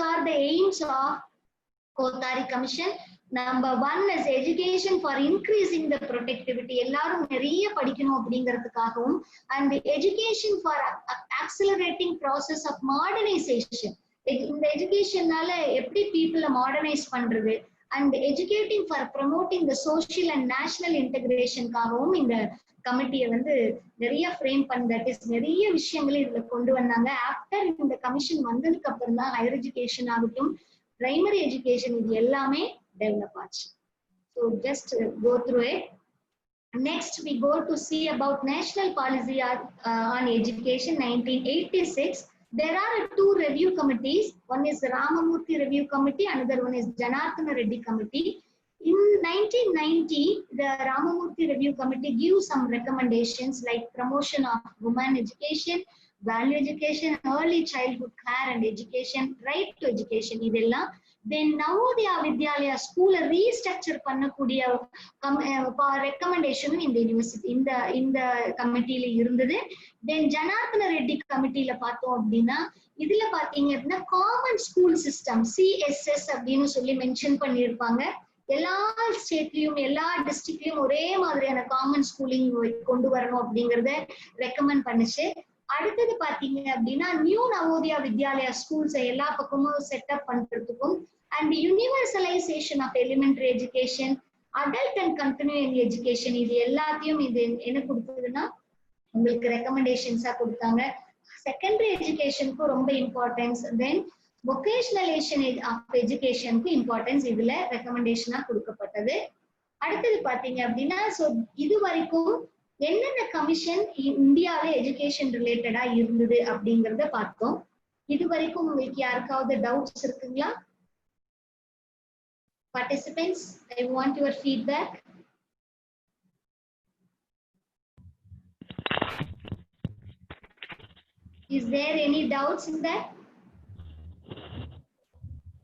are the aims of Kothari commission. Number 1 is education for increasing the productivity. எல்லாரும் நிறைய படிக்கணும் அப்படிங்கிறதுக்காகவும், and education for accelerating process of modernization. இந்த எஜுகேஷனால எப்படி பீப்புளை மாடர்னைஸ் பண்றது, and educating for promoting the social and national integrationகாகவும் இந்த கமிட்டியை வந்து நிறைய ஃப்ரேம் பண்ண நிறைய விஷயங்களை இதுல கொண்டு வந்தாங்க. ஆஃப்டர் இந்த கமிஷன் வந்ததுக்கு அப்புறம் தான் ஹையர் எஜுகேஷன் ஆகட்டும், பிரைமரி எஜுகேஷன், இது எல்லாமே develop ஆச்சு. So just go through it. Next we go to see about national policy on education 1986. There are 2 review committees. One is Ramamurthy Review Committee, another one is Janardana Reddy Committee. In 1990, the Ramamurthy Review Committee gives some recommendations like promotion of women education, value education, early childhood care and education, right to education. இதெல்லாம் then Navodaya Vidyalaya school restructure பண்ணக்கூடிய recommendation இந்த university இந்த கமிட்டில இருந்தது. then Janardana Reddy கமிட்டில பார்த்தோம் அப்படின்னா இதுல பாத்தீங்க அப்படின்னா காமன் ஸ்கூல் சிஸ்டம் CSS அப்படின்னு சொல்லி மென்ஷன் பண்ணியிருப்பாங்க. எல்லா ஸ்டேட்லயும் எல்லா டிஸ்ட்ரிக்ட்லயும் ஒரே மாதிரியான காமன் ஸ்கூலிங் கொண்டு வரணும் அப்படிங்கறத ரெக்கமெண்ட் பண்ணுச்சு. அடுத்தது பாத்தீங்க அப்படின்னா நியூ நவோதயா வித்யாலயா ஸ்கூல்ஸ் எல்லா பக்கமும் செட்டப் பண்றதுக்கும், and universalization of elementary education, adult and continuing education, இது எல்லாத்தையும் இது என்ன கொடுத்ததுன்னா உங்களுக்கு ரெக்கமெண்டேஷன்ஸா கொடுத்தாங்க. செகண்டரி எஜுகேஷனுக்கு ரொம்ப இம்பார்ட்டன்ஸ், தென் வொகேஷனலைசேஷன் ஆஃப் எஜுகேஷனுக்கு இம்பார்ட்டன்ஸ் இதுல ரெக்கமெண்டேஷனா கொடுக்கப்பட்டது. அடுத்தது பாத்தீங்க அப்படின்னா சோ இது வரைக்கும் என்னென்ன கமிஷன் இந்தியாவில எஜுகேஷன் ரிலேட்டடா இருந்தது அப்படிங்கறத பார்த்தோம். இது வரைக்கும் உங்களுக்கு யாருக்காவது டவுட்ஸ் இருக்குங்களா? Participants, I want your feedback. Is there any doubts in that?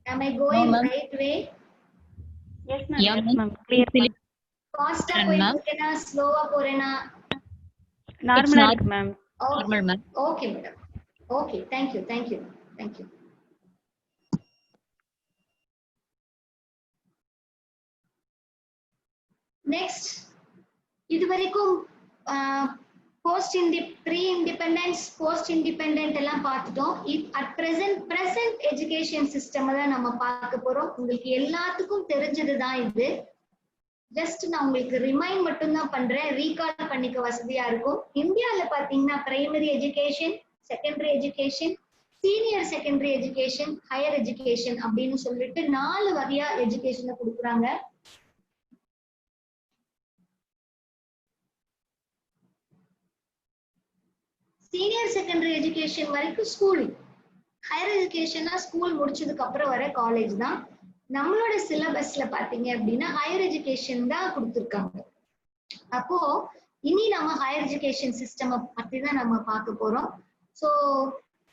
Am I going right way? Yes ma'am. Yes ma'am. Clear ma'am. Fast ah போறேனா slow ah போறேனா? Normal இருக்கு ma'am. Normal ma'am. Okay madam. Okay, thank you. Next, இது வரைக்கும் pre independence post independent எல்லாம் பார்த்துட்டோம். At present education system தான் நம்ம பார்க்க போறோம். உங்களுக்கு எல்லாத்துக்கும் தெரிஞ்சதுதான் இது. ஜஸ்ட் நான் உங்களுக்கு ரிமைண்ட் மட்டும் தான் பண்றேன், ரீகால் பண்ணிக்க வசதியா இருக்கும். இந்தியால பாத்தீங்கன்னா primary education, secondary education, senior secondary education, higher education அப்படின்னு சொல்லிட்டு 4 வகையா எஜுகேஷனை கொடுக்குறாங்க. சீனியர் செகண்டரி எஜுகேஷன் வரைக்கும் ஸ்கூல், ஹையர் எஜுகேஷனா ஸ்கூல் முடிச்சதுக்கு அப்புறம் வர காலேஜ் தான். நம்மளோட சிலபஸ்ல பாத்தீங்க அப்படின்னா ஹையர் எஜுகேஷன் தான் கொடுத்துருக்காங்க. அப்போ இனி நம்ம ஹையர் எஜுகேஷன் சிஸ்டம் பத்தி தான் நம்ம பார்க்க போறோம். ஸோ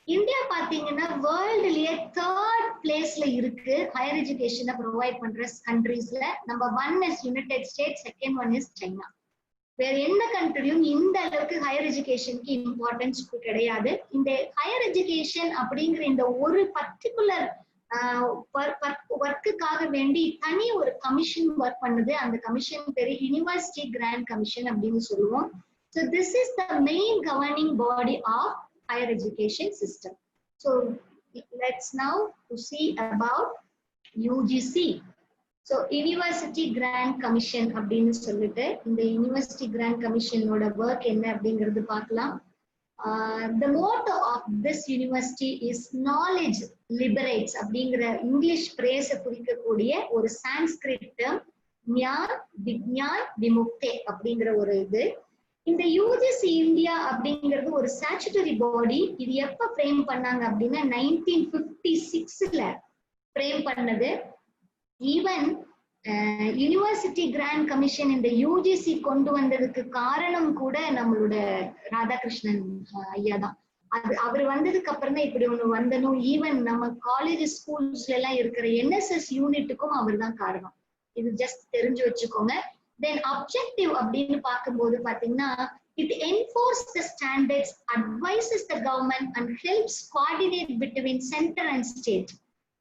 இந்தியா பாத்தீங்கன்னா வேர்ல்டுலயே 3rd பிளேஸ்ல இருக்கு ஹையர் எஜுகேஷனை ப்ரொவைட் பண்ற கண்ட்ரீஸ்ல. Number 1 is United States, second 1 is China. வேற எந்த கண்ட்ரியும் இந்த அளவுக்கு ஹையர் எஜுகேஷனுக்கு இம்பார்ட்டன்ஸ் கிடையாது. இந்த ஹையர் எஜுகேஷன் அப்படிங்கிற இந்த ஒரு பர்டிகுலர் ஒர்க்குக்காக வேண்டி தனி ஒரு கமிஷன் ஒர்க் பண்ணுது. அந்த கமிஷன் பேரு யூனிவர்சிட்டி கிராண்ட் கமிஷன் அப்படின்னு சொல்லுவோம். So this is the main governing body of higher education system. So let's now to see about UGC. So University Grant Commission அப்படின்னு சொல்லிட்டு இந்த University Grant Commissionோட ஒர்க் என்ன அப்படிங்கிறது பார்க்கலாம். The motto of this university is knowledge liberates அப்படிங்கிற English பிரேஸ குறிக்கக்கூடிய ஒரு Sanskrit term ஞான் விக்ஞான் விமுக்தே அப்படிங்கிற ஒரு இது. இந்த யூஜிசி இந்தியா அப்படிங்கிறது ஒரு ஸ்டாச்சுட்டரி பாடி. இது எப்ப ஃப்ரேம் பண்ணாங்க அப்படின்னா 1956ல ஃப்ரேம் பண்ணது. ஈவன் யூனிவர்சிட்டி கிராண்ட் கமிஷன் இந்த யூஜிசி கொண்டு வந்ததுக்கு காரணம் கூட நம்மளோட ராதாகிருஷ்ணன் ஐயா தான். அது அவர் வந்ததுக்கு அப்புறம் தான் இப்படி ஒண்ணு வந்தனும். ஈவன் நம்ம காலேஜ் ஸ்கூல்ஸ்ல எல்லாம் இருக்கிற என்எஸ்எஸ் யூனிட்டுக்கும் அவர் தான் காரணம். இது ஜஸ்ட் தெரிஞ்சு வச்சுக்கோங்க. தென் அப்ஜெக்டிவ் அப்படின்னு பார்க்கும்போது பாத்தீங்கன்னா, it enforces the standards, advises the government and helps coordinate between center and state.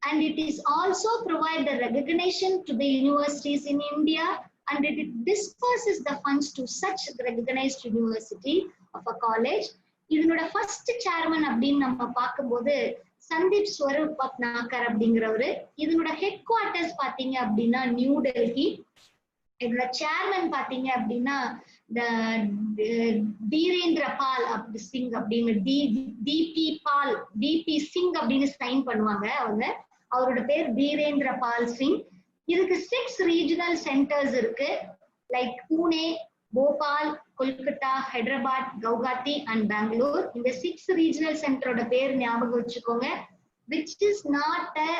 And it is also provide the recognition to the universities in India, and it disperses the funds to such recognized university of a college. இதனோட first chairman அப்படின்னு நம்ம பார்க்கும்போது சந்தீப் ஸ்வரூப் பட்னாகர் அப்படிங்கிறவரு. இதனோட head quarters பாத்தீங்க அப்படின்னா new Delhi. இதோட chairman பாத்தீங்க அப்படின்னா தீரேந்திர பால் சிங் அப்படின்னு டிபி சிங் அப்படின்னு சைன் பண்ணுவாங்க அவங்க. அவரோட பேர் தீரேந்திர பால் சிங். இதுக்கு 6 ரீஜனல் சென்டர்ஸ் இருக்கு. Like Pune, Bhopal, Kolkata, Hyderabad, Guwahati and Bangalore. இந்த 6 ரீஜனல் சென்டரோட பேர் ஞாபகம் வச்சுக்கோங்க. which is not a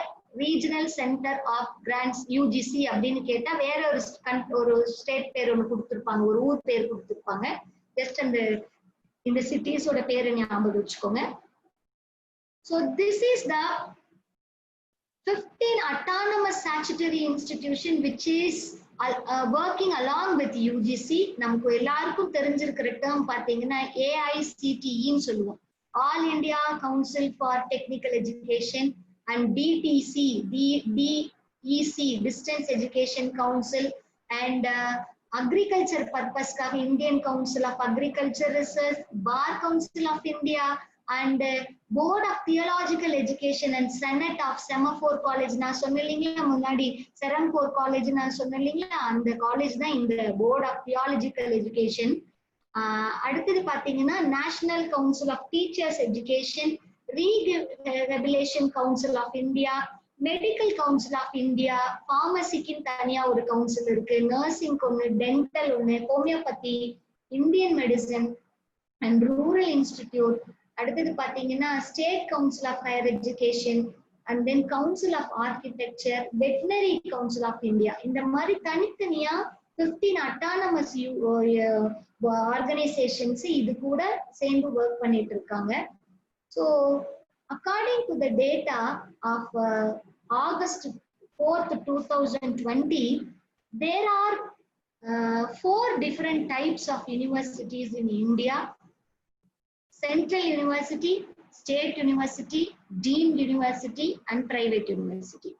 regional center of grants UGC அப்படின்னு கேட்டா வேற ஒரு ஸ்டேட் பேர் ஒன்று கொடுத்துருப்பாங்க, ஒரு ஊர் பேர் கொடுத்துருப்பாங்க. ஜஸ்ட் இந்த சிட்டிஸோட பேரை ஞாபகம் வச்சுக்கோங்க. So this is the 15 autonomous statutory institution which is working along with UGC. நமக்கு எல்லாருக்கும் தெரிஞ்சிருக்கிற டேர்ம் பாத்தீங்கன்னா AICTE ன்னு சொல்லுவோம், All India Council for Technical Education, and DTC, DEC, Distance Education Council, and agriculture purpose ka Indian Council of Agriculture Research, Bar Council of India, and Board of Theological Education and Senate of Semaphore College. நான் சொன்னீங்களா முன்னாடி Serampore College நான் சொன்னீங்களா, அந்த college தான் இந்த Board of Theological Education. அடுத்தது பாத்தீங்கன்னா national council of teachers education, ரீரெகுலேஷன் council of India, medical council of India, பார்மசிக்குன்னு தனியா ஒரு கவுன்சில் இருக்கு, நர்சிங் ஒண்ணு, டென்டல் ஒண்ணு, homoeopathy, Indian medicine and rural institute. அடுத்தது பாத்தீங்கன்னா state council of higher education, and then council of architecture, veterinary council of India. இந்த மாதிரி தனித்தனியா 15 அட்டானமஸ் ஆர்கனைசேஷன்ஸ் இது கூட சேர்ந்து ஒர்க் பண்ணிட்டு இருக்காங்க. So according to the data of August 4th, 2020, there are 4 different types of universities in India: Central University, State University, Deemed University, and Private University.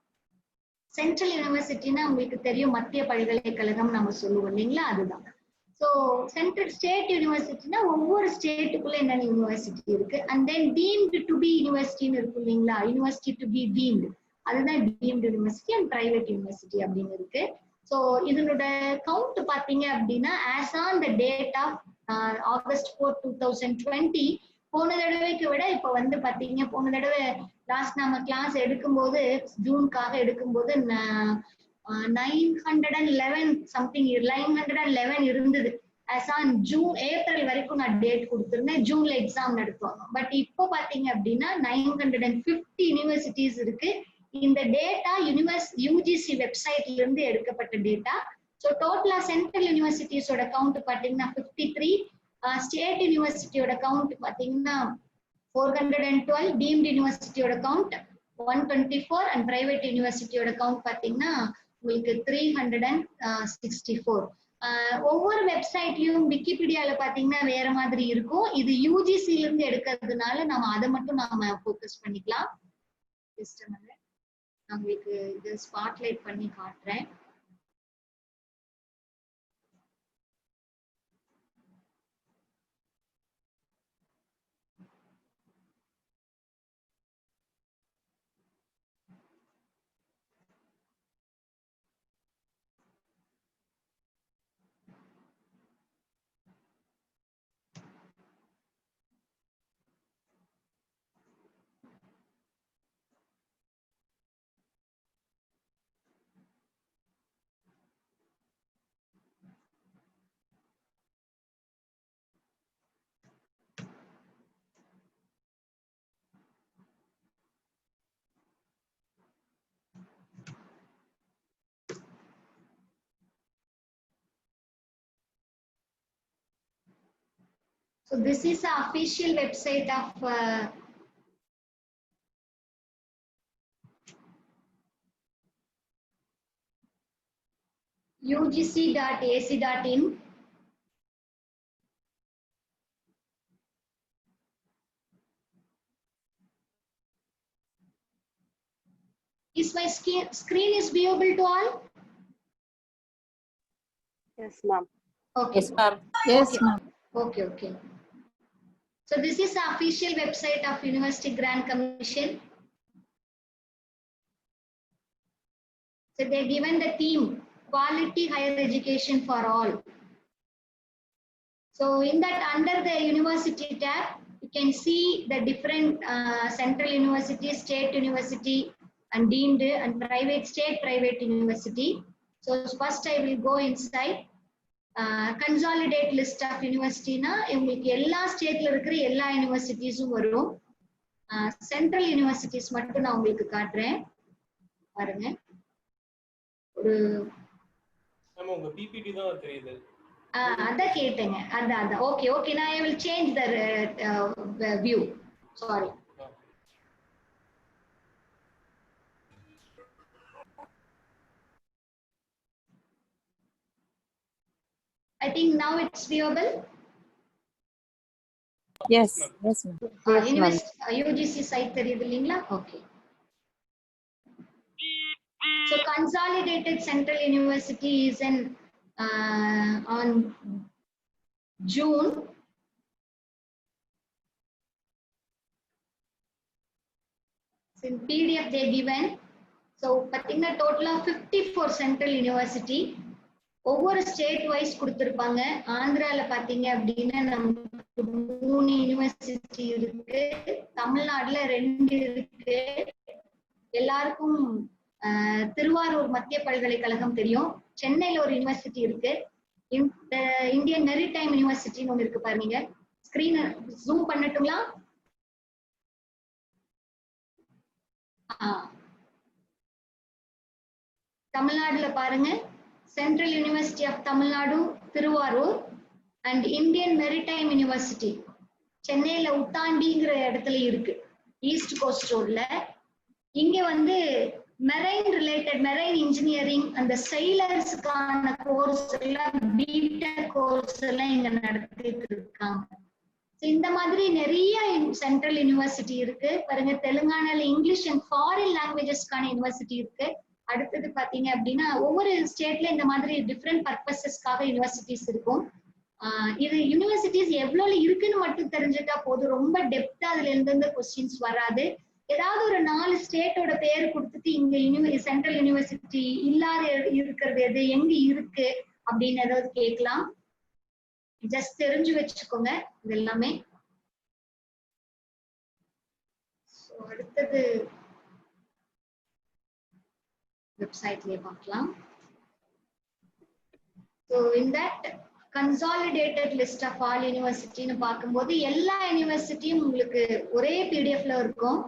Central யூனிவர்சிட்டினா உங்களுக்கு தெரியும், மத்திய பல்கலைக்கழகம் நம்ம சொல்லுவோம் இல்லைங்களா, அதுதான். ஸோ சென்ட்ரல் ஸ்டேட் யூனிவர்சிட்டினா ஒவ்வொரு ஸ்டேட்டுக்குள்ள என்னென்ன யூனிவர்சிட்டி இருக்கு. And then deemed to be யூனிவர்சிட்டின்னு இருக்கும் இல்லைங்களா, யூனிவர்சிட்டி டு பி டீம்டு, அதுதான் deemed university and private university அப்படின்னு இருக்கு. ஸோ இதனோட கவுண்ட் பாத்தீங்க அப்படின்னா as on the date of August 4th, 2020, போன தடவைக்கு விட இப்ப வந்து பாத்தீங்க, போன தடவை லாஸ்ட் நம்ம கிளாஸ் எடுக்கும்போது ஜூனுக்காக எடுக்கும்போது 911 சம்திங் 911 இருந்தது. ஆஸ் ஆன் ஏப்ரல் வரைக்கும் நான் டேட் கொடுத்திருந்தேன், ஜூன்ல எக்ஸாம் நடத்துவாங்க. பட் இப்போ பாத்தீங்க அப்படின்னா 950 யூனிவர்சிட்டிஸ் இருக்கு. இந்த டேட்டா யூஜிசி வெப்சைட்ல இருந்து எடுக்கப்பட்ட டேட்டா. ஸோ டோட்டலா சென்ட்ரல் யூனிவர்சிட்டிஸோட கவுண்ட் பாத்தீங்கன்னா 53, ஸ்டேட் யூனிவர்சிட்டியோட கவுண்ட் பாத்தீங்கன்னா 412, டீம்டு யூனிவர்சிட்டியோட கவுண்ட் 124, அண்ட் பிரைவேட் யூனிவர்சிட்டியோட கவுண்ட் பாத்தீங்கன்னா உங்களுக்கு 364. ஒவ்வொரு வெப்சைட்லயும் விக்கிபீடியால பாத்தீங்கன்னா வேற மாதிரி இருக்கும். இது யூஜிசில இருந்து எடுக்கிறதுனால நம்ம அதை மட்டும் நாம ஃபோக்கஸ் பண்ணிக்கலாம். நான் உங்களுக்கு இது ஸ்பாட்லைட் பண்ணி காட்டுறேன். So this is the official website of ugc.ac.in. Is my screen is viewable to all? Yes, ma'am. Okay. Yes, ma'am. Yes, Okay. ma'am. Okay, okay. So this is the official website of University Grant Commission. So they're given the theme, quality higher education for all. So in that, under the university tab, you can see the different central university, state university, and deemed and private, state private university. So first I will go inside. Consolidate list of university na உங்களுக்கு எல்லா ஸ்டேட்ல இருக்கிற எல்லா யூனிவர்சிட்டிஸும் வரும். Central universities மட்டும் நான் உங்களுக்கு காட்டுறேன் பாருங்க. ஒரு உங்க பிபிடி தான் தெரியுது. அத கேட்டேங்க. அத ஓகே ஓகே நான் I will change the view. Sorry. I think now it's viewable. Yes, yes, ma'am. UGC site தெரியுது இல்லீங்களா? Okay. So consolidated central university is on June. In PDF they given. So pathina total of 54 central university. ஒவ்வொரு state wise கொடுத்திருப்பாங்க. ஆந்திரால பாத்தீங்க அப்படின்னா நமக்கு 3 university இருக்கு, தமிழ்நாடுல 2 இருக்கு. எல்லாருக்கும் திருவாரூர் மத்திய பல்கலைக்கழகம் தெரியும், சென்னையில ஒரு யூனிவர்சிட்டி இருக்கு, இந்தியன் மெரிடைம் யூனிவர்சிட்டின்னு ஒண்ணு இருக்கு பாருங்க. ஸ்கிரீன் ஜூம் பண்ணட்டுங்களா? தமிழ்நாடுல பாருங்க, central university of Tamil Nadu Thiruvarur and Indian maritime university சென்னையில உத்தாண்டிங்கிற இடத்துல இருக்கு, ஈஸ்ட் கோஸ்ட் ரோட்ல. இங்க வந்து மெரைன் ரிலேட்டட், மெரைன் இன்ஜினியரிங், அந்த செயிலர்ஸ்க்கான கோர்ஸ் எல்லாம், பிடெக் கோர்ஸ் எல்லாம் இங்க நடத்திட்டு இருக்காங்க. இந்த மாதிரி நிறைய சென்ட்ரல் யூனிவர்சிட்டி இருக்கு பாருங்க. தெலுங்கானால இங்கிலீஷ் அண்ட் ஃபாரின் லாங்குவேஜஸ்க்கான யூனிவர்சிட்டி இருக்கு. அடுத்தது பாத்தீங்க அப்படின்னா ஒவ்வொரு ஸ்டேட்ல இந்த மாதிரி டிஃப்ரெண்ட் பர்பஸஸ்க்காக யூனிவர்சிட்டிஸ் இருக்கும். இது யூனிவர்சிட்டிஸ் எவ்வளவு இருக்குன்னு மட்டும் தெரிஞ்சுட்டா போதும், ரொம்ப டெப்தா அதுல இருந்து கொஸ்டின்ஸ் வராது. ஏதாவது ஒரு 4 ஸ்டேட்டோட பேர் கொடுத்துட்டு இங்க சென்ட்ரல் யூனிவர்சிட்டி இல்லாத இருக்கிறது எது, எங்க இருக்கு அப்படின்னு ஏதாவது கேட்கலாம். ஜஸ்ட் தெரிஞ்சு வச்சுக்கோங்க இது எல்லாமே. அடுத்தது வெப்சைட்லயே பார்க்கலாம். So in that consolidated list of all university னு பாக்கும்போது எல்லா யூனிவர்சிட்டியும் உங்களுக்கு ஒரே பிடிஎஃப்ல இருக்கும்.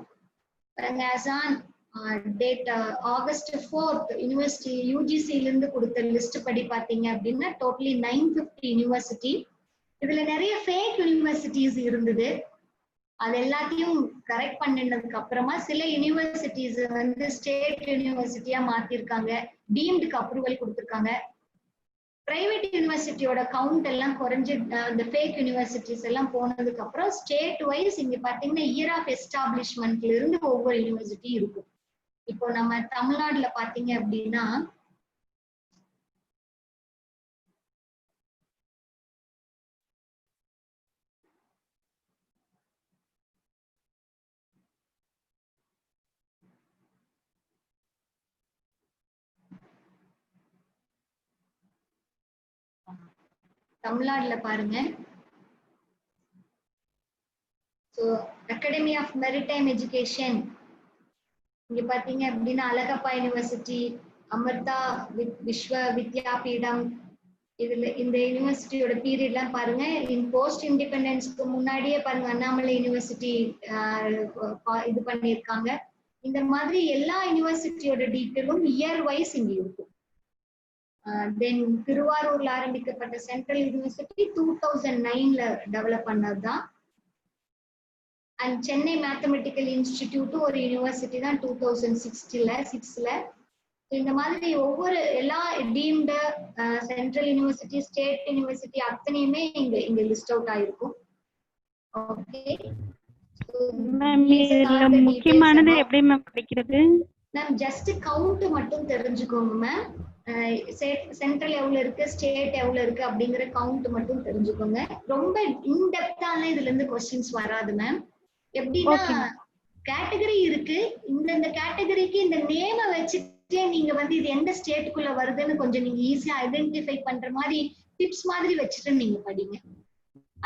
as on date August 4th university யூஜிசில இருந்து கொடுத்த லிஸ்ட் படி பாத்தீங்க அப்படின்னா டோட்டலி 950 யூனிவர்சிட்டி. இதுல நிறைய ஃபேக் யூனிவர்சிட்டிஸ் இருந்தது. அது எல்லாத்தையும் கரெக்ட் பண்ணினதுக்கு அப்புறமா சில யூனிவர்சிட்டிஸ் வந்து ஸ்டேட் யூனிவர்சிட்டியா மாத்திருக்காங்க, டீம்டுக்கு அப்ரூவல் கொடுத்திருக்காங்க. பிரைவேட் யூனிவர்சிட்டியோட கவுண்ட் எல்லாம் குறைஞ்சு இந்த ஃபேக் யூனிவர்சிட்டிஸ் எல்லாம் போனதுக்கு அப்புறம் ஸ்டேட் வைஸ் இங்க பாத்தீங்கன்னா இயர் ஆஃப் எஸ்டாப்ளிஷ்மெண்ட்ல இருந்து ஒவ்வொரு யூனிவர்சிட்டி இருக்கும். இப்போ நம்ம தமிழ்நாடுல பாத்தீங்க அப்படின்னா தமிழ்நாடுல பாருங்க. So academy of maritime education இங்க பாத்தீங்க அப்படின்னா அழகப்பா யூனிவர்சிட்டி, அமிர்தா விஸ்வ வித்யாபீடம், இதுல இந்த யூனிவர்சிட்டியோட பீரியட் எல்லாம் பாருங்க. போஸ்ட் இண்டிபெண்டன்ஸ்க்கு முன்னாடியே பாருங்க அண்ணாமலை யூனிவர்சிட்டி இது பண்ணியிருக்காங்க. இந்த மாதிரி எல்லா யூனிவர்சிட்டியோட டீட்டெயிலும் இயர் வைஸ் இங்க இருக்கும். தென் திருவாரூர்ல ஆரம்பிக்கப்பட்ட சென்ட்ரல் யூனிவர்சிட்டி 2009ல டெவலப் பண்ணதுதான். அண்ட் சென்னை மேத்தமெட்டிக்கல் இன்ஸ்டிடியூட் ஒரு யூனிவர்சிட்டி தான் 2006ல. இந்த மாதிரி ஒவ்வொரு எல்லா deemed central university, state university அத்தனையுமே இங்க லிஸ்ட் அவுட் ஆயிருக்கும். ஓகே மேம் இதுல முக்கியமானது எப்படி மேம் கிடைக்கிறது? மேம் ஜஸ்ட் கவுண்ட் மட்டும் தெரிஞ்சுக்கோங்க மேம். சென்ட்ரல் எவ்வளவு இருக்கு, ஸ்டேட் எவ்வளவு இருக்கு அப்படிங்கிற கவுண்ட் மட்டும் தெரிஞ்சுக்கோங்க. ரொம்ப இன்டெப்தான இதுல இருந்து கொஸ்டின்ஸ் வராது மேம். எப்படின்னா கேட்டகரி இருக்கு, இந்த கேட்டகரிக்கு இந்த நேம வச்சுட்டே நீங்க வந்து இது எந்த ஸ்டேட்டுக்குள்ள வருதுன்னு கொஞ்சம் நீங்க ஈஸியா ஐடென்டிஃபை பண்ற மாதிரி டிப்ஸ் மாதிரி வச்சுட்டு நீங்க படிங்க.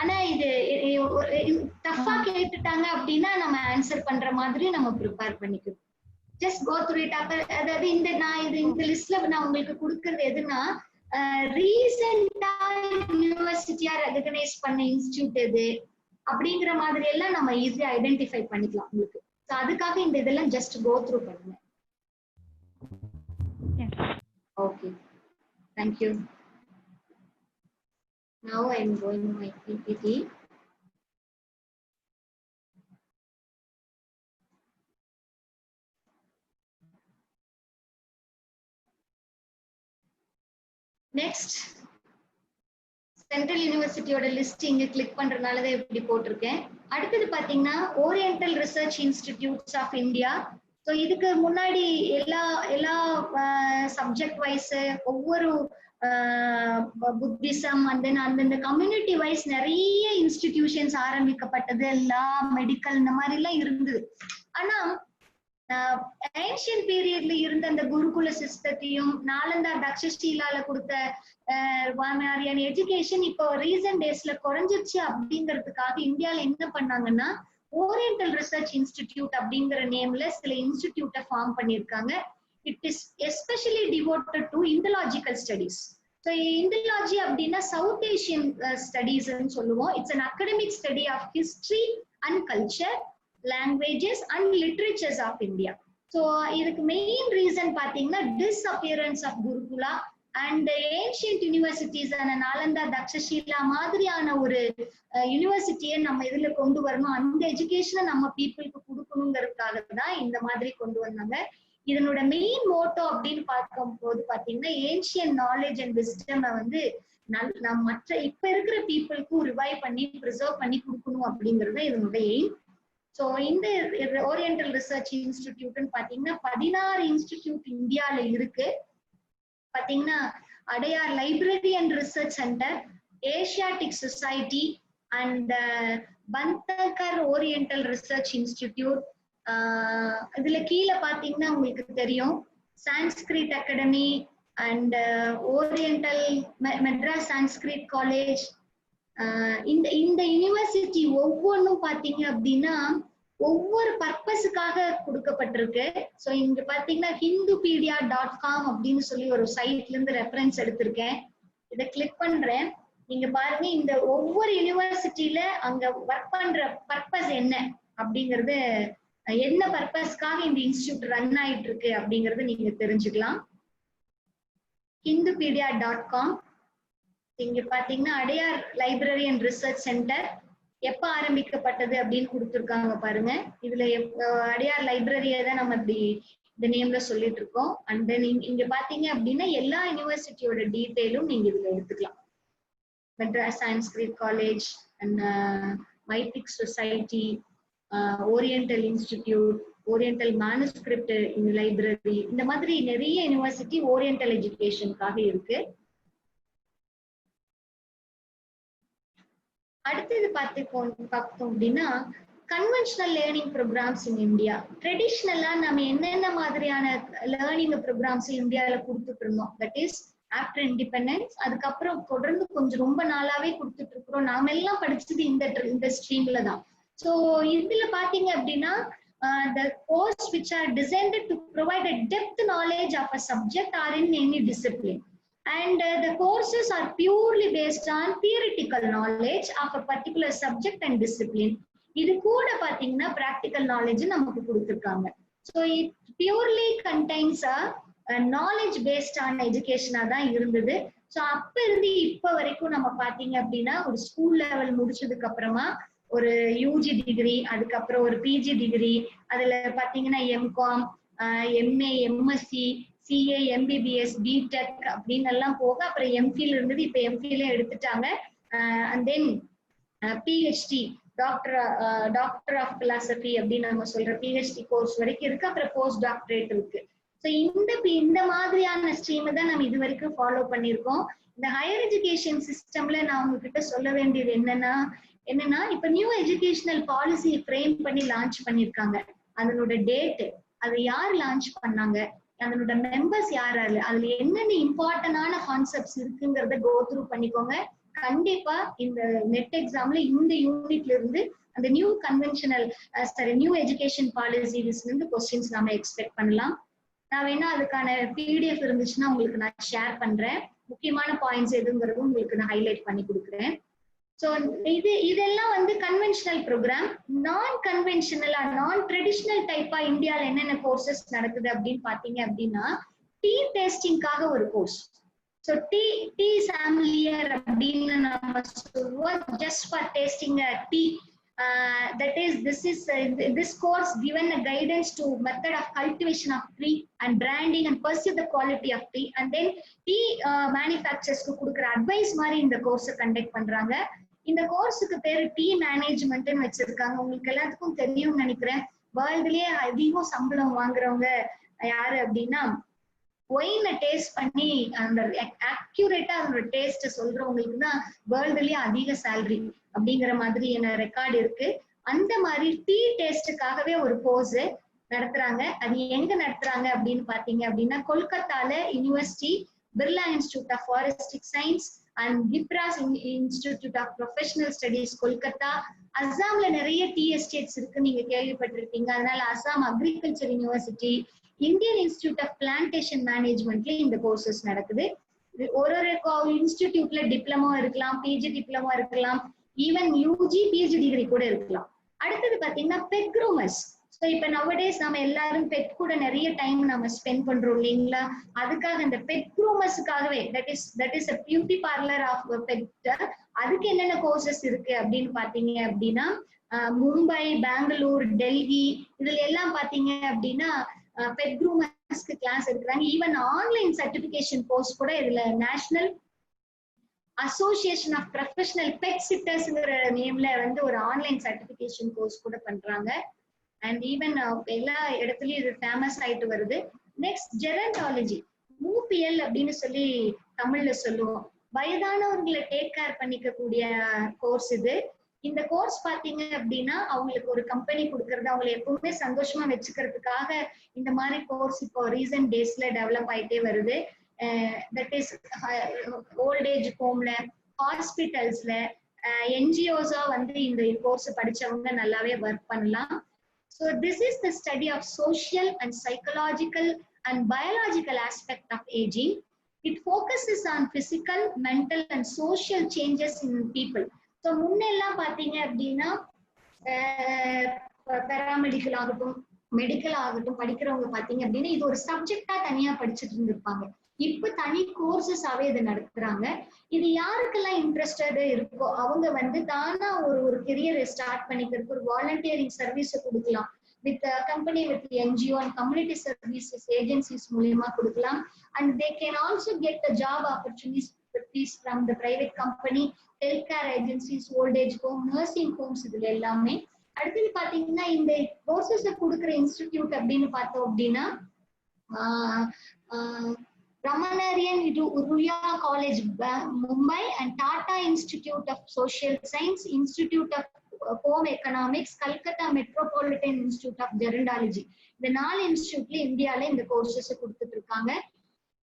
ஆனா இது டஃபா கேட்டுட்டாங்க அப்படின்னா நம்ம ஆன்சர் பண்ற மாதிரி நம்ம ப்ரிப்பேர் பண்ணிக்கணும். Just go through it. அதாவது இந்த லிஸ்ட்ல நான் உங்களுக்கு கொடுக்கறது எதுனா ரீசெண்டா யூனிவர்சிட்டியா ரெகக்னைஸ் பண்ண இன்ஸ்டிடியூட் எது அப்படிங்கிற மாதிரி எல்லாம் நம்ம ஈஸியா ஐடென்டிஃபை பண்ணிக்கலாம் உங்களுக்கு. அதுக்காக இந்த இதெல்லாம் ஜஸ்ட் கோ த்ரூ பண்ணுங்க. Okay, thank you. Now I am going my PPT. Next central யூனிவர்சிட்டியோட லிஸ்ட் இங்க கிளிக் பண்றதுனாலதான் இப்படி போட்டிருக்கேன். அடுத்தது பாத்தீங்கன்னா oriental research institutes of India. So இதுக்கு முன்னாடி எல்லா சப்ஜெக்ட் வைஸ் ஒவ்வொரு புத்திசம் அந்தந்த கம்யூனிட்டி வைஸ் நிறைய இன்ஸ்டிடியூஷன்ஸ் ஆரம்பிக்கப்பட்டது, லா, மெடிக்கல் இந்த மாதிரி எல்லாம் இருந்தது. ஆனா ஏன்ஷியன் பீரியட்ல இருந்த அந்த குருகுல சிஸ்டத்தையும் நாலந்தா தக்ஷஷீலால கொடுத்த மாதிரியான எஜுகேஷன் இப்போ ரீசன்ட் டேஸ்ல குறைஞ்சிருச்சு அப்படிங்கிறதுக்காக இந்தியால என்ன பண்ணாங்கன்னா ஓரியண்டல் ரிசர்ச் இன்ஸ்டிடியூட் அப்படிங்கிற நேம்ல சில இன்ஸ்டிடியூட்டை ஃபார்ம் பண்ணியிருக்காங்க. It is especially devoted to indological studies. So indology அப்படின்னா சவுத் ஏஷியன் ஸ்டடீஸ்ன்னு சொல்லுவோம். It's an academic study of history and culture, languages and literatures of India. So இதுக்கு மெயின் ரீசன் பாத்தீங்கன்னா disappearance of Gurukula and ancient universities ஆன நாலந்தா, தக்ஷஷீலா மாதிரியான ஒரு யூனிவர்சிட்டியை நம்ம இதுல கொண்டு வரணும், அந்த எஜுகேஷனை நம்ம பீப்புளுக்கு கொடுக்கணுங்கிறதுக்காக தான் இந்த மாதிரி கொண்டு வந்தாங்க. இதனோட மெயின் மோட்டோ அப்படின்னு பார்க்கும் போது பாத்தீங்கன்னா ஏன்ஷியன் நாலேஜ் அண்ட் விஸ்டம் வந்து மற்ற இப்ப இருக்கிற பீப்புளுக்கு ரிவைவ் பண்ணி ப்ரிசர்வ் பண்ணி கொடுக்கணும் அப்படிங்கறது இதனோட எய்ம். ஸோ இந்த ஓரியண்டல் ரிசர்ச் இன்ஸ்டிடியூட்னு பாத்தீங்கன்னா 16 இன்ஸ்டிடியூட் இந்தியால இருக்கு. பாத்தீங்கன்னா Adyar library and research centre, Asiatic society and Bhandarkar oriental research institute. இதுல கீழே பாத்தீங்கன்னா உங்களுக்கு தெரியும் Sanskrit academy and oriental Madras Sanskrit college. இந்த யூனிவர்சிட்டி ஒவ்வொன்றும் பாத்தீங்க அப்படின்னா ஒவ்வொரு பர்பஸுக்காக கொடுக்கப்பட்டிருக்கு. ஸோ இங்க பாத்தீங்கன்னா hindupedia.com அப்படின்னு சொல்லி ஒரு சைட்ல இருந்து ரெஃபரன்ஸ் எடுத்திருக்கேன். இதை கிளிக் பண்றேன். நீங்க பாருங்க இந்த ஒவ்வொரு யூனிவர்சிட்டியில அங்க ஒர்க் பண்ற பர்பஸ் என்ன அப்படிங்கறது, என்ன பர்பஸ்க்காக இந்த இன்ஸ்டிடியூட் ரன் ஆயிட்டு இருக்கு அப்படிங்கறது நீங்க தெரிஞ்சுக்கலாம். hindupedia.com. இங்க பாத்தீங்கன்னா Adyar library and research centre எப்ப ஆரம்பிக்கப்பட்டது அப்படின்னு கொடுத்துருக்காங்க பாருங்க. இதுல அடையார் லைப்ரரியை தான் நம்ம இப்படி இந்த நேம்ல சொல்லிட்டு இருக்கோம். அண்ட் தென் இங்க பாத்தீங்க அப்படின்னா எல்லா யூனிவர்சிட்டியோட டீட்டெயிலும் நீங்க இதுல எடுத்துக்கலாம். Madras Sanskrit college and மைத்திக் society, oriental institute, oriental manuscript library, இந்த மாதிரி நிறைய யூனிவர்சிட்டி ஓரியண்டல் எஜுகேஷனுக்காக இருக்கு. அடுத்தது பார்த்தோம் அப்படின்னா conventional learning programmes in India. ட்ரெடிஷ்னலா நம்ம என்னென்ன மாதிரியான லேர்னிங் ப்ரோக்ராம்ஸ் இந்தியாவில கொடுத்துட்டு இருந்தோம், தட் இஸ் ஆஃப்டர் இண்டிபெண்டன்ஸ். அதுக்கப்புறம் தொடர்ந்து கொஞ்சம் ரொம்ப நாளாவே கொடுத்துட்டு இருக்கிறோம். நாம எல்லாம் படிச்சது இந்த ஸ்ட்ரீம்ல தான். ஸோ இதுல பாத்தீங்க அப்படின்னா the course which are designed to provide a depth knowledge of a subject or in any discipline. And the courses are purely based on theoretical knowledge of a particular subject and discipline. இது கூட பாத்தீங்கன்னா practical knowledge நமக்கு கொடுத்திருக்காங்க. So it purely contains a knowledge பேஸ்டான எஜுகேஷனா தான் இருந்தது. So அப்ப இருந்து இப்ப வரைக்கும் நம்ம பாத்தீங்க அப்படின்னா ஒரு ஸ்கூல் லெவல் முடிச்சதுக்கு அப்புறமா ஒரு யூஜி டிகிரி, அதுக்கப்புறம் ஒரு பிஜி டிகிரி, அதுல பாத்தீங்கன்னா MCom, MA, MSc, CA, MBBS, BTech அப்படின்னு எல்லாம் போக அப்புறம் எம்ஃபில் இருந்தது. இப்ப எம்ஃபிலே எடுத்துட்டாங்க. And then PhD, doctor of philosophy அப்படின்னு நம்ம சொல்ற பிஹெச்டி கோர்ஸ் வரைக்கும் இருக்கு. அப்புறம் போஸ்ட் டாக்டரேட் இருக்கு. ஸோ இந்த மாதிரியான ஸ்ட்ரீம் தான் நம்ம இது வரைக்கும் ஃபாலோ பண்ணியிருக்கோம். இந்த ஹையர் எஜுகேஷன் சிஸ்டம்ல நான் உங்ககிட்ட சொல்ல வேண்டியது என்னன்னா இப்ப நியூ எஜுகேஷனல் பாலிசி ஃப்ரேம் பண்ணி லான்ச் பண்ணிருக்காங்க. அதனோட டேட், அதை யார் லான்ச் பண்ணாங்க, அதனோட மெம்பர்ஸ் யார், அதுல என்னென்ன இம்பார்ட்டன்டான கான்செப்ட்ஸ் இருக்குங்கிறத கோ த்ரூ பண்ணிக்கோங்க. கண்டிப்பா இந்த நெட் எக்ஸாம்ல இந்த யூனிட்ல இருந்து அந்த நியூ கன்வென்ஷனல் நியூ எஜுகேஷன் பாலிசிஸ்ல இருந்து கொஸ்டின்ஸ் நாம எக்ஸ்பெக்ட் பண்ணலாம். நான் வேணா அதுக்கான பிடிஎஃப் இருந்துச்சுன்னா உங்களுக்கு நான் ஷேர் பண்றேன். முக்கியமான பாயிண்ட்ஸ் எதுங்கிறதும் உங்களுக்கு நான் ஹைலைட் பண்ணி கொடுக்குறேன். ஸோ இதெல்லாம் வந்து கன்வென்ஷனல் ப்ரோக்ராம். நான் கன்வென்ஷனலா நான் ட்ரெடிஷ்னல் டைப்பா இந்தியாவில் என்னென்ன கோர்சஸ் நடக்குது அப்படின்னு பாத்தீங்க அப்படின்னா டீ டேஸ்டிங்காக ஒரு கோர்ஸ். ஸோ டீ சாம்லியர் அப்படின்னு நம்ம சொல்லுவோம். Just for tasting tea. This course given a guidance to method of cultivation of tree and branding and pursue the quality of tea, and then tea manufacturers க்கு கொடுக்குற advice மாதிரி இந்த course conduct பண்றாங்க. இந்த கோர்ஸுக்கு பேரு டீ மேனேஜ்மெண்ட்னு வச்சிருக்காங்க. உங்களுக்கு எல்லாத்துக்கும் தெரியும்னு நினைக்கிறேன். வேர்ல்டுலயே அதிகம் சம்பளம் வாங்குறவங்க யாரு அப்படின்னா ஒயினை டேஸ்ட் பண்ணி அந்த அக்யூரேட்டா அதோட டேஸ்ட் சொல்றவங்களுக்கு தான் வேர்ல்டுலயே அதிக சேலரி அப்படிங்கிற மாதிரி என்ன ரெக்கார்டு இருக்கு. அந்த மாதிரி டீ டேஸ்டுக்காகவே ஒரு கோர்ஸ் நடத்துறாங்க. அது எங்க நடத்துறாங்க அப்படின்னு பாத்தீங்க அப்படின்னா கொல்கத்தால university, Birla institute of forensic science and Kipras institute of professional studies Kolkata. அஸ்ஸாம்ல நிறைய டீ எஸ்டேட்ஸ் இருக்கு, நீங்க கேள்விப்பட்டிருப்பீங்க. அதனால Assam agriculture university, Indian institute of plantation மேனேஜ்மெண்ட்ல இந்த கோர்சஸ் நடக்குது. ஒரு இன்ஸ்டிடியூட்ல டிப்ளமோ இருக்கலாம், பிஜி டிப்ளமோ இருக்கலாம், ஈவன் யூஜி பிஜி டிகிரி கூட இருக்கலாம். அடுத்தது பாத்தீங்கன்னா பெட் க்ரூமர்ஸ். ஸோ இப்ப நவடேஸ் நம்ம எல்லாரும் பெட் கூட நிறைய டைம் நம்ம ஸ்பெண்ட் பண்றோம் இல்லைங்களா? அதுக்காக இந்த பெட் க்ரூமர்ஸுக்காகவே that is a beauty parlour of pet. அதுக்கு என்னென்ன கோர்சஸ் இருக்கு அப்படின்னு பாத்தீங்க அப்படின்னா மும்பை, பெங்களூர், டெல்லி இதுல எல்லாம் பாத்தீங்க அப்படின்னா பெட் க்ரூமர்ஸ்க்கு கிளாஸ் எடுக்கிறாங்க. ஈவன் ஆன்லைன் சர்டிபிகேஷன் கோர்ஸ் கூட இதுல national association of professional pet சிட்டர்ஸ்ங்கிற நேம்ல வந்து ஒரு ஆன்லைன் சர்டிபிகேஷன் கோர்ஸ் கூட பண்றாங்க. அண்ட் ஈவன் எல்லா இடத்துலயும் இது ஃபேமஸ் ஆயிட்டு வருது. நெக்ஸ்ட் ஜெரண்டாலஜி, மூபிஎல் அப்படின்னு சொல்லி தமிழ்ல சொல்லுவோம். வயதானவர்களை டேக் கேர் பண்ணிக்க கூடிய கோர்ஸ் இது. இந்த கோர்ஸ் பாத்தீங்க அப்படின்னா அவங்களுக்கு ஒரு கம்பெனி கொடுக்கறது, அவங்களை எப்பவுமே சந்தோஷமா வச்சுக்கிறதுக்காக இந்த மாதிரி கோர்ஸ் இப்போ ரீசன்ட் டேஸ்ல டெவலப் ஆயிட்டே வருது. தட் இஸ் ஓல்ட் ஏஜ் ஹோம்ல, ஹாஸ்பிட்டல்ஸ்ல, என்ஜிஓஸா வந்து இந்த கோர்ஸ் படிச்சவங்க நல்லாவே ஒர்க் பண்ணலாம். So this is the study of social and psychological and biological aspect of aging. It focuses on physical, mental and social changes in people. So முன்னெல்லாம் பாத்தீங்க அப்படின்னா paramedical ஆகட்டும், மெடிக்கல் ஆகட்டும் படிக்கிறவங்க பாத்தீங்க அப்படின்னா இது ஒரு சப்ஜெக்டா தனியா படிச்சுட்டு இருந்திருப்பாங்க. இப்ப தனி கோர்சஸாவே இதை நடத்துறாங்க. இது யாருக்கெல்லாம் இன்ட்ரெஸ்டட் இருக்கோ அவங்க வந்து தானா ஒரு கெரியரை ஸ்டார்ட் பண்ணிக்கிறதுக்கு ஒரு வாலண்டியரிங் சர்வீஸை கொடுக்கலாம். With company, with NGO and community services agencies மூலியமா கொடுக்கலாம். And they can also get the job opportunities from the private company, health care agencies, old age home, nursing Holmes இதுல எல்லாமே. அடுத்தது பாத்தீங்கன்னா இந்த கோர்சஸ் கொடுக்குற இன்ஸ்டிடியூட் அப்படின்னு பார்த்தோம் அப்படின்னா Ramanarian Uruya College, Mumbai, and Tata Institute of Social Science, Institute of Home Economics, Calcutta Metropolitan Institute of Gerontology. இந்த 4 இன்ஸ்டிடியூட்ல இந்தியால இந்த கோர்சஸ் கொடுத்துட்டு இருக்காங்க.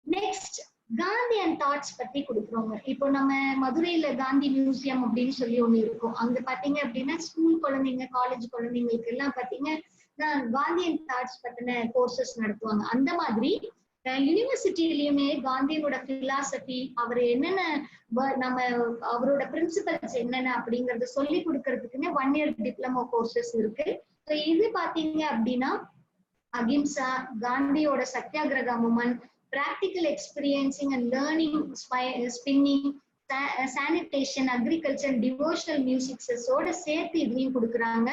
நெக்ஸ்ட் காந்தி அண்ட் தாட்ஸ் பத்தி கொடுக்குறோங்க. இப்போ நம்ம மதுரையில காந்தி மியூசியம் அப்படின்னு சொல்லி ஒண்ணு இருக்கும். அங்க பாத்தீங்க அப்படின்னா ஸ்கூல் குழந்தைங்க, காலேஜ் குழந்தைங்களுக்கு எல்லாம் பாத்தீங்கன்னா காந்தி அண்ட் தாட்ஸ் பத்தின கோர்சஸ் நடத்துவாங்க. அந்த மாதிரி யூனிவர்சிட்டியிலயுமே காந்தியோட பிலாசபி, அவர் என்னென்ன நம்ம அவரோட பிரின்சிபல்ஸ் என்னென்ன அப்படிங்கறத சொல்லி கொடுக்கறதுக்குன்னு 1 year டிப்ளமோ கோர்சஸ் இருக்கு. இது பாத்தீங்க அப்படின்னா அகிம்சா, காந்தியோட satyagraha movement, practical experiencing and learning, spinning, sanitation, agriculture, devotional மியூசிக்ஸோட சேர்த்து இதுலயும் கொடுக்குறாங்க.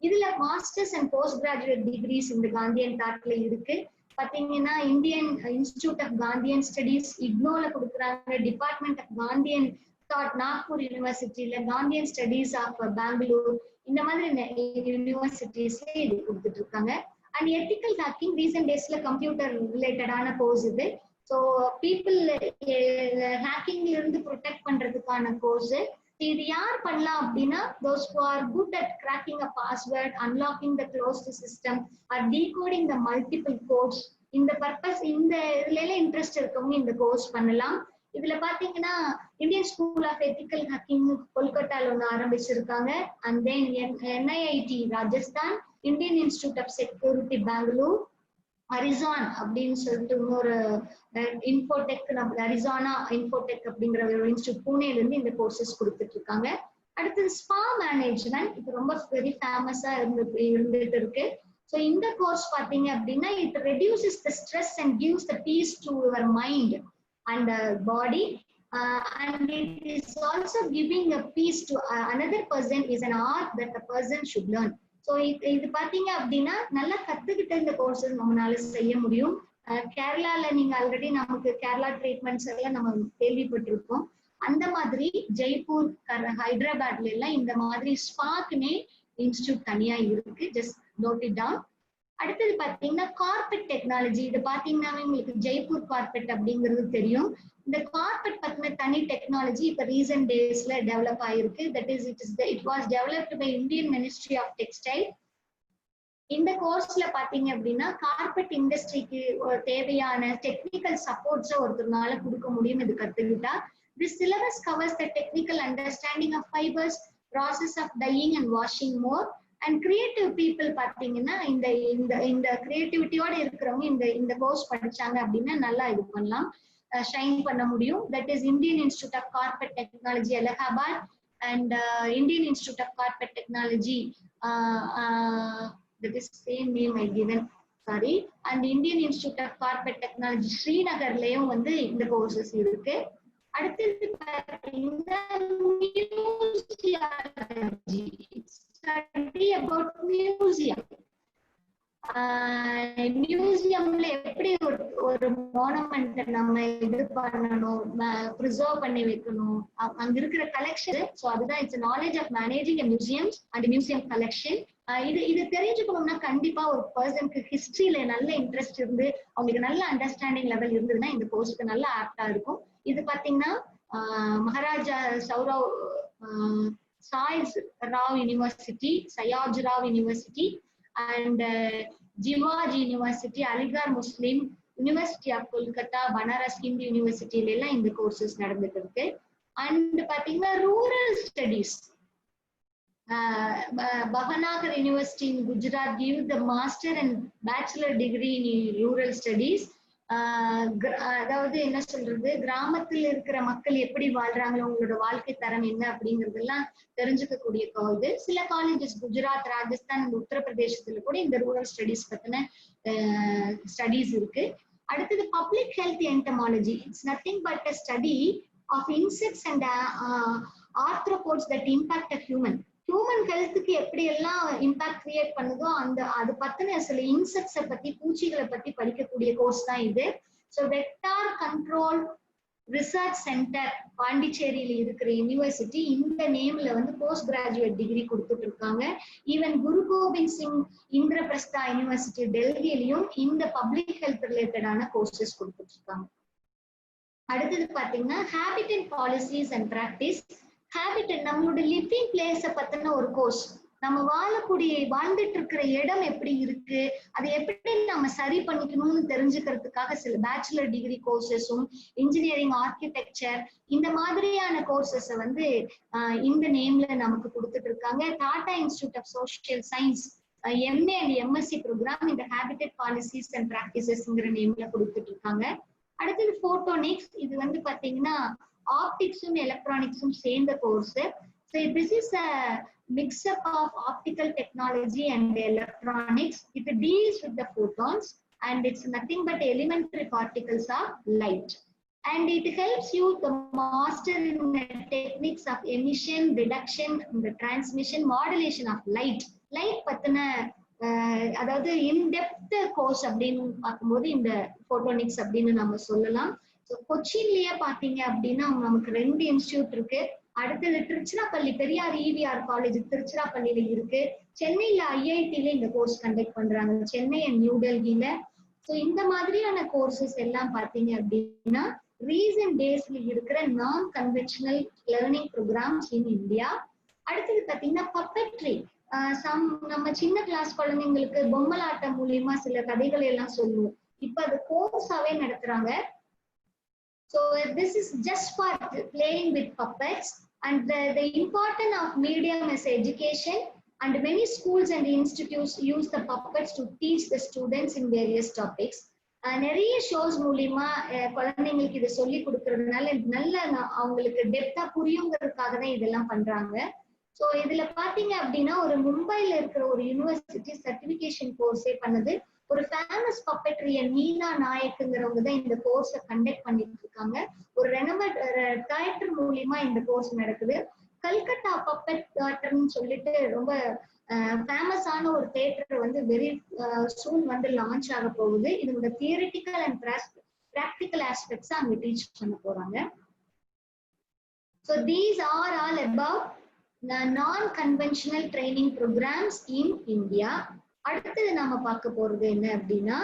இதுல masters and post graduate degrees இந்த காந்தியன் தாட்ல இருக்கு. பாத்தீங்கன்னா Indian institute of Gandhian studies இக்னோல கொடுக்குறாங்க, department of Gandhian thought Nagpur யூனிவர்சிட்டியில, காந்தியன் ஸ்டடீஸ் ஆஃப் பெங்களூர், இந்த மாதிரி யூனிவர்சிட்டிஸ்ல இது கொடுத்துட்டு இருக்காங்க. அண்ட் எத்திக்கல் ஹேக்கிங் ரீசெண்ட் டேஸ்ல கம்ப்யூட்டர் ரிலேட்டடான கோர்ஸ் இது. ஸோ பீப்புள் ஹேக்கிங்ல இருந்து ப்ரொடெக்ட் பண்றதுக்கான கோர்ஸ் இது. யார் பண்ணலாம் அப்படின்னா those who are good at cracking a password, unlocking the closed system or decoding the multiple codes. இந்த பர்பஸ் இந்த இதுல எல்லாம் இன்ட்ரெஸ்ட் இருக்கவங்க இந்த கோர்ஸ் பண்ணலாம். இதுல பாத்தீங்கன்னா Indian school of ethical hacking கொல்கத்தால ஒண்ணு ஆரம்பிச்சிருக்காங்க. And then NIIT Rajasthan, Indian institute of security Bangalore, அரிசான் அப்படின்னு சொல்லிட்டு இன்னொரு இன்ஃபோடெக், அரிசானா இன்ஃபோடெக் அப்படிங்கிற ஒரு இன்ஸ்டியூட் புனேல இருந்து இந்த கோர்சஸ் கொடுத்துட்டு இருக்காங்க. அடுத்தது ஸ்பா மேனேஜ்மெண்ட், இது ரொம்ப வெரி ஃபேமஸா இருந்துட்டு இருக்கு. ஸோ இந்த கோர்ஸ் பாத்தீங்க அப்படின்னா it reduces the stress and gives the peace to your mind and body. And it is also giving a peace to another person is an art that the person should learn. So இது பாத்தீங்க அப்படின்னா நல்லா கத்துக்கிட்ட இந்த courses நம்மளால செய்ய முடியும். கேரளால நீங்க ஆல்ரெடி நமக்கு கேரளா ட்ரீட்மெண்ட்ஸ் எல்லாம் நம்ம கேள்விப்பட்டிருக்கோம். அந்த மாதிரி ஜெய்ப்பூர், ஹைதராபாத்ல எல்லாம் இந்த மாதிரி ஸ்பாக்குமே இன்ஸ்டியூட் தனியா இருக்கு. Just note it down. அடுத்தது பாத்தீங்கன்னா கார்பெட் டெக்னாலஜி. இது பாத்தீங்கன்னா உங்களுக்கு ஜெய்ப்பூர் கார்பெட் அப்படிங்கிறது தெரியும். இந்த கார்பெட் பத்தின தனி டெக்னாலஜி இப்ப ரீசன்ட் டேஸ்ல டெவலப் ஆயிருக்கு. That is it was developed by Indian ministry of textile. இந்த கோர்ஸ்ல பாத்தீங்க அப்படின்னா கார்பெட் இண்டஸ்ட்ரிக்கு தேவையான டெக்னிக்கல் சப்போர்ட்ஸை ஒருத்தருனால கொடுக்க முடியும் இது கத்துக்கிட்டா. This syllabus covers the technical understanding of fibers, process of dyeing and washing more. And creative people பாத்தீங்கன்னா இந்த இந்த இந்த கிரியேட்டிவிட்டியோட இருக்கிறவங்க இந்த கோர்ஸ் படிச்சாங்க அப்படின்னா நல்லா இது பண்ணலாம், ஷைன் பண்ண முடியும். That is Indian institute of carpet technology Allahabad and Indian institute of carpet technology, that is same name I given, sorry, and Indian Institute of Carpet Technology ஸ்ரீநகர்லயும் வந்து இந்த கோர்சஸ் இருக்கு. அடுத்தது பாத்தீங்கன்னா மியூசியாலஜி, ஸ்டடி அபவுட் மியூசியம். மியூசியம்ல எப்படி ஒரு monument நம்ம இது பண்ணணும், ப்ரிசர்வ் பண்ணி வைக்கணும், அங்க இருக்கிற கலெக்ஷன். ஸோ அதுதான் it's knowledge of managing museums and museum collection. இது தெரிஞ்சுக்கணும்னா கண்டிப்பா ஒரு பர்சனுக்கு ஹிஸ்டரியில நல்ல இன்ட்ரெஸ்ட் இருந்து அவங்களுக்கு நல்ல அண்டர்ஸ்டாண்டிங் லெவல் இருந்ததுன்னா இந்த கோர்ஸுக்கு நல்ல ஆப்டா இருக்கும். இது பாத்தீங்கன்னா Maharaja Sayaji Rao university, Sayaji Rao university and Jiwaji university, Aligarh Muslim university of Kolkata, Banaras Hindu யூனிவர்சிட்டியில எல்லாம் இந்த கோர்சஸ் நடந்துட்டு இருக்கு. அண்ட் பாத்தீங்கன்னா rural studies, Bhavanagar University in Gujarat give the master and bachelor degree in rural studies. அதாவது என்ன சொல்றது, கிராமத்தில் இருக்கிற மக்கள் எப்படி வாழ்றாங்களோ அவங்களோட வாழ்க்கை தரம் என்ன அப்படிங்கறதெல்லாம் தெரிஞ்சுக்கக்கூடிய இது. சில காலேஜஸ் குஜராத், ராஜஸ்தான், உத்தரப்பிரதேசத்துல கூட இந்த ரூரல் ஸ்டடீஸ் பத்தின ஸ்டடீஸ் இருக்கு. அடுத்தது public health entomology. It's nothing but a study of insects and arthropods that impact a human ஹெல்த்துக்கு எப்படி எல்லாம் இம்பாக்ட் கிரியேட் பண்ணுதோ அது பத்தின சில இன்செக்ட்ஸை பத்தி, பூச்சிகளை பத்தி படிக்கக்கூடிய கோர்ஸ் தான் இது. So vector control research centre பாண்டிச்சேரியில இருக்கிற யூனிவர்சிட்டி இந்த நேம்ல வந்து போஸ்ட் கிராஜுவேட் டிகிரி கொடுத்துட்டு இருக்காங்க. ஈவன் குரு கோபிந்த் சிங் இந்திரபிரஸ்தா யூனிவர்சிட்டி டெல்லியிலையும் இந்த பப்ளிக் ஹெல்த் ரிலேட்டடான கோர்சஸ் கொடுத்துட்டு இருக்காங்க. அடுத்தது பாத்தீங்கன்னா habit policies and practice. Habit நம்மளோட லிவிங் பிளேஸ பத்தின ஒரு கோர்ஸ். நம்ம வாழ்ந்துட்டு இருக்கிற இடம் எப்படி இருக்கு, அதை எப்படி நம்ம சரி பண்ணிக்கணும்னு தெரிஞ்சுக்கிறதுக்காக சில பேச்சுலர் டிகிரி கோர்சஸும், இன்ஜினியரிங், ஆர்கிடெக்சர் இந்த மாதிரியான கோர்சஸ் வந்து இந்த நேம்ல நமக்கு கொடுத்துட்டு இருக்காங்க. Tata institute of social science MA and MSc programme இந்த ஹேபிட் பாலிசிஸ் அண்ட் பிராக்டிசஸ்ங்கிற நேம்ல கொடுத்துட்டு இருக்காங்க. அடுத்தது போட்டோனிக்ஸ். இது வந்து பாத்தீங்கன்னா ஆப்டிக்ஸும் எலக்ட்ரானிக்ஸும் சேர்ந்த course. So this is a mix-up of optical technology and electronics. It deals with the photons, and it's nothing but elementary particles of light. And it helps you to master in the techniques of emission, reduction, the transmission, modulation of light. Light பத்தின அதாவது in-depth course அப்படின்னு பார்க்கும்போது இந்த photonics அப்படின்னு நம்ம சொல்லலாம். So கொச்சின்லயே பாத்தீங்க அப்படின்னா நமக்கு 2 இன்ஸ்டியூட் இருக்கு. அடுத்தது திருச்சிராப்பள்ளி பெரியார் EVR காலேஜ் திருச்சிராப்பள்ளியில இருக்கு. சென்னையில IIT-ல இந்த கோர்ஸ் கண்டக்ட் பண்றாங்க, சென்னை அண்ட் நியூ டெல்லியில. ஸோ இந்த மாதிரியான கோர்சஸ் எல்லாம் பாத்தீங்க அப்படின்னா ரீசன்ட் டேஸ்ல இருக்கிற non conventional learning programmes in India. அடுத்தது பாத்தீங்கன்னா பப்பட்ரி. நம்ம சின்ன கிளாஸ் குழந்தைங்களுக்கு பொம்மலாட்டம் மூலியமா சில கதைகள் எல்லாம் சொல்லுவோம். இப்ப அது கோர்ஸாவே நடத்துறாங்க. So this is just for playing with puppets, and the importance of medium is education, and many schools and institutes use the puppets to teach the students in various topics. நிறைய ஷோஸ் மூலியமா குழந்தைங்களுக்கு இதை சொல்லி கொடுக்கறதுனால நல்ல அவங்களுக்கு டெப்தா புரியுங்கிறதுக்காக தான் இதெல்லாம் பண்றாங்க. ஸோ இதுல பாத்தீங்க அப்படின்னா ஒரு மும்பைல இருக்கிற ஒரு யூனிவர்சிட்டி சர்டிபிகேஷன் கோர்ஸே பண்ணது. ஒரு ஃபேமஸ் பப்பெட்ரியன் மீனா நாயக்குங்கிறவங்க தான் இந்த கோர்ஸை கண்டக்ட் பண்ணிட்டு இருக்காங்க. ஒரு ரெனோவேட் தியேட்டர் மூலியமா இந்த கோர்ஸ் நடக்குது. கல்கட்டா பப்பெட் தியேட்டர்னு சொல்லிட்டு ரொம்ப ஃபேமஸான ஒரு தியேட்டர் வந்து வெரி சூன் வந்து லான்ச் ஆக போகுது. இதோட தியரிட்டிக்கல் அண்ட் பிராக்டிக்கல் ஆஸ்பெக்ட்ஸ் அங்க டீச் பண்ண போறாங்க. So these are all about the non-conventional training programs in India. அடுத்தது நாம பார்க்க போறது என்ன அப்படின்னா